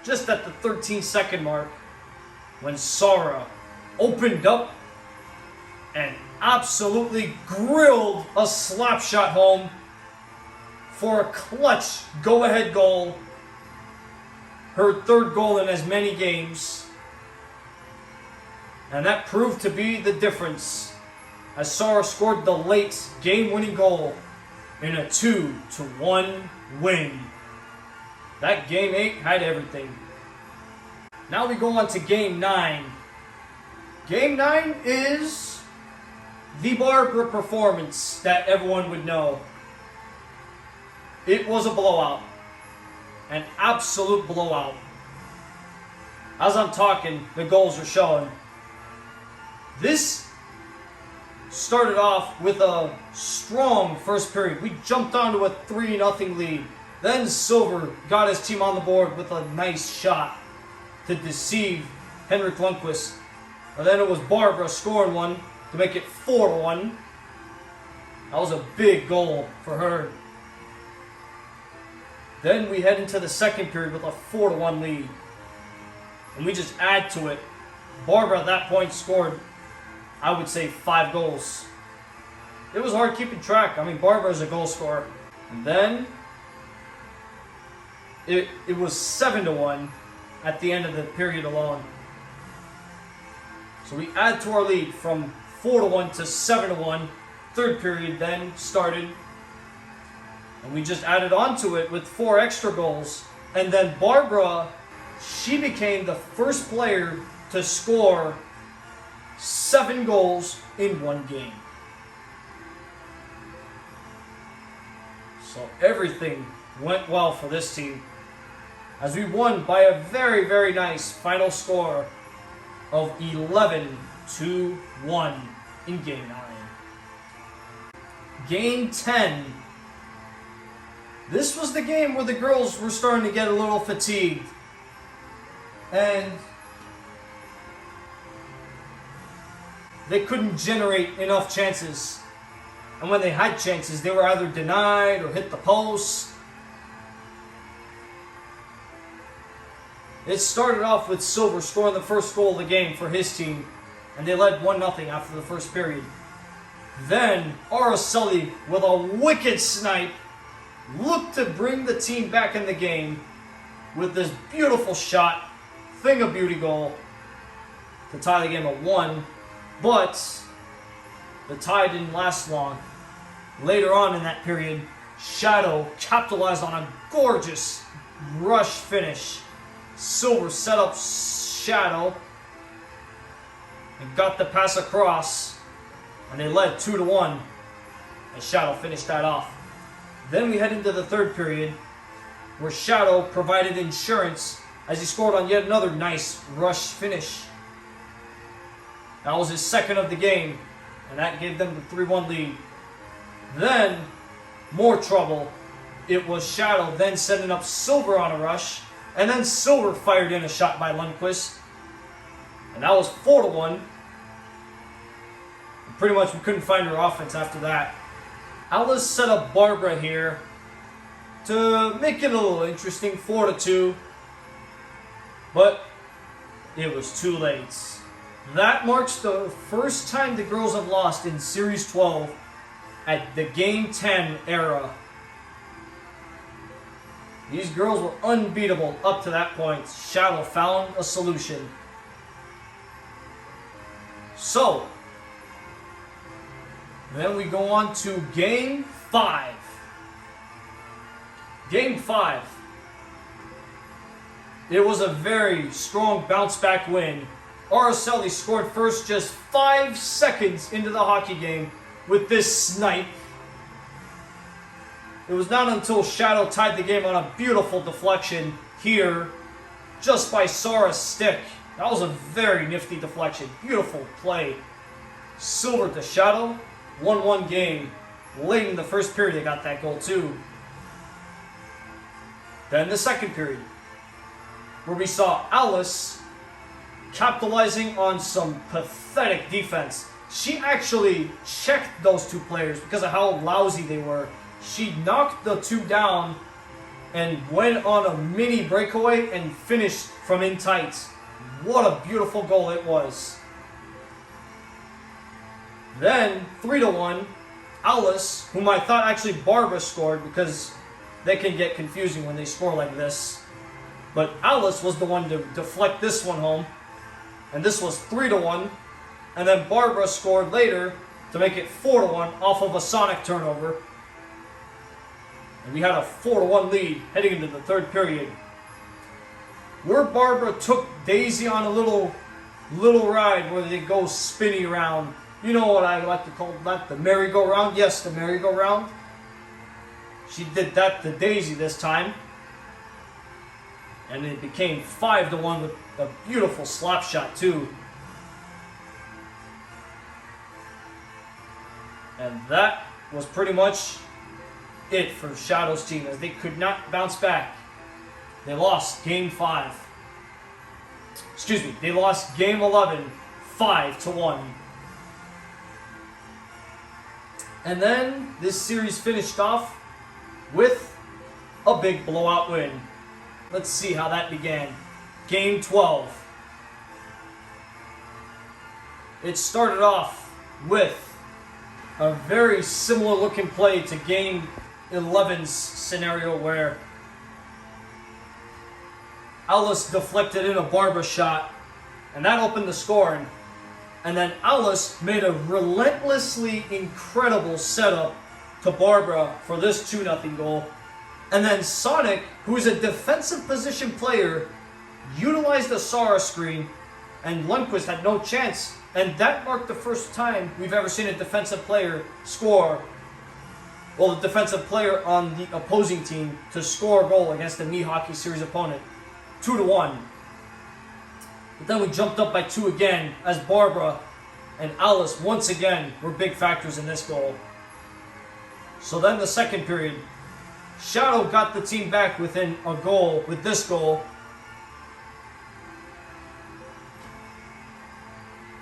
just at the 13-second mark, when Sara opened up and absolutely grilled a slap shot home for a clutch go-ahead goal. Her third goal in as many games. And that proved to be the difference, as Sara scored the late game-winning goal in a 2-1 win. That Game 8 had everything. Now we go on to Game 9. Game 9 is the Barbara performance that everyone would know. It was a blowout. An absolute blowout. As I'm talking, the goals are showing. This started off with a strong first period. We jumped onto a 3-0 lead. Then Silver got his team on the board with a nice shot to deceive Henrik Lundqvist. And then it was Barbara scoring one to make it 4-1. That was a big goal for her. Then we head into the second period with a 4-1 lead. And we just add to it. Barbara at that point scored, I would say, 5 goals. It was hard keeping track. I mean, Barbara is a goal scorer. And then it was 7-1 at the end of the period alone. So we add to our lead from 4-1 to 7-1. Third period then started. And we just added on to it with 4 extra goals. And then Barbara, she became the first player to score 7 goals in one game. So everything went well for this team, as we won by a very, very nice final score of 11-1 in Game 9. Game 10. This was the game where the girls were starting to get a little fatigued. And they couldn't generate enough chances. And when they had chances, they were either denied or hit the post. It started off with Silver scoring the first goal of the game for his team, and they led 1-0 after the first period. Then Araceli, with a wicked snipe, looked to bring the team back in the game with this beautiful shot, thing of beauty goal, to tie the game at 1. But the tie didn't last long. Later on in that period, Shadow capitalized on a gorgeous rush finish. Silver set up Shadow and got the pass across, and they led 2-1, and Shadow finished that off. Then we head into the third period, where Shadow provided insurance as he scored on yet another nice rush finish. That was his second of the game, and that gave them the 3-1 lead. Then, more trouble. It was Shadow then setting up Silver on a rush, and then Silver fired in a shot by Lundqvist. And that was 4-1. Pretty much we couldn't find her offense after that. Alice set up Barbara here to make it a little interesting, 4-2. But it was too late. That marks the first time the girls have lost in Series 12 at the Game 10 era. These girls were unbeatable up to that point. Shadow found a solution. So, then we go on to Game 5. Game 5. It was a very strong bounce-back win. Araceli scored first just 5 seconds into the hockey game with this snipe. It was not until Shadow tied the game on a beautiful deflection here, just by Sara's stick. That was a very nifty deflection. Beautiful play. Silver to Shadow. 1-1 game. Late in the first period, they got that goal too. Then the second period, where we saw Alice capitalizing on some pathetic defense. She actually checked those two players because of how lousy they were. She knocked the two down and went on a mini breakaway and finished from in tight. What a beautiful goal it was. Then, 3-1, Alice, whom I thought actually Barbara scored because they can get confusing when they score like this. But Alice was the one to deflect this one home. And this was 3-1. And then Barbara scored later to make it 4-1 off of a Sonic turnover. And we had a 4-1 lead heading into the third period, where Barbara took Daisy on a little ride where they go spinny around. You know what I like to call that, the merry-go-round? Yes, the merry-go-round. She did that to Daisy this time. And it became 5-1 with a beautiful slap shot too. And that was pretty much it for Shadow's team, as they could not bounce back. They lost Game 5. Excuse me, they lost Game 11, 5-1. And then this series finished off with a big blowout win. Let's see how that began. Game 12. It started off with a very similar looking play to Game 11's scenario, where Alice deflected in a Barbara shot, and that opened the scoring. And then Alice made a relentlessly incredible setup to Barbara for this 2-0 goal. And then Sonic, who is a defensive position player, utilized the Sara screen, and Lundqvist had no chance. And that marked the first time we've ever seen a defensive player score. Well, the defensive player on the opposing team to score a goal against a Mii Hockey Series opponent. 2-1. But then we jumped up by 2 again, as Barbara and Alice once again were big factors in this goal. So then the second period, Shadow got the team back within a goal with this goal.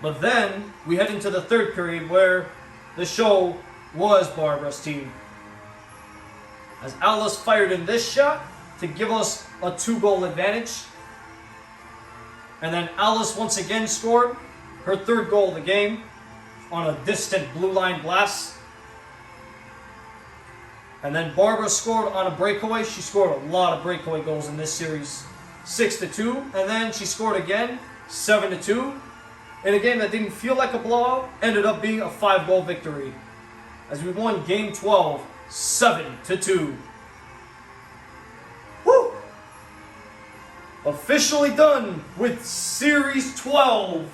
But then we head into the third period, where the show was Barbara's team, as Alice fired in this shot to give us a 2-goal advantage. And then Alice once again scored her third goal of the game on a distant blue line blast. And then Barbara scored on a breakaway. She scored a lot of breakaway goals in this series. 6-2. And then she scored again, 7-2. In a game that didn't feel like a blowout, ended up being a 5-goal victory, as we won Game 12, 7-2. Woo! Officially done with Series 12.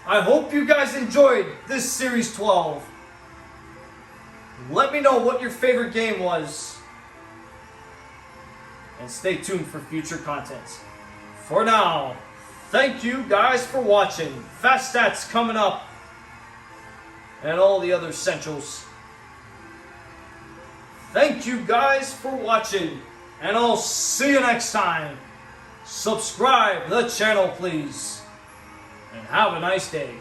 I hope you guys enjoyed this Series 12. Let me know what your favorite game was and stay tuned for future content. For now, thank you guys for watching. Fast Stats coming up, and all the other essentials. Thank you guys for watching, and I'll see you next time. Subscribe to the channel, please, and have a nice day.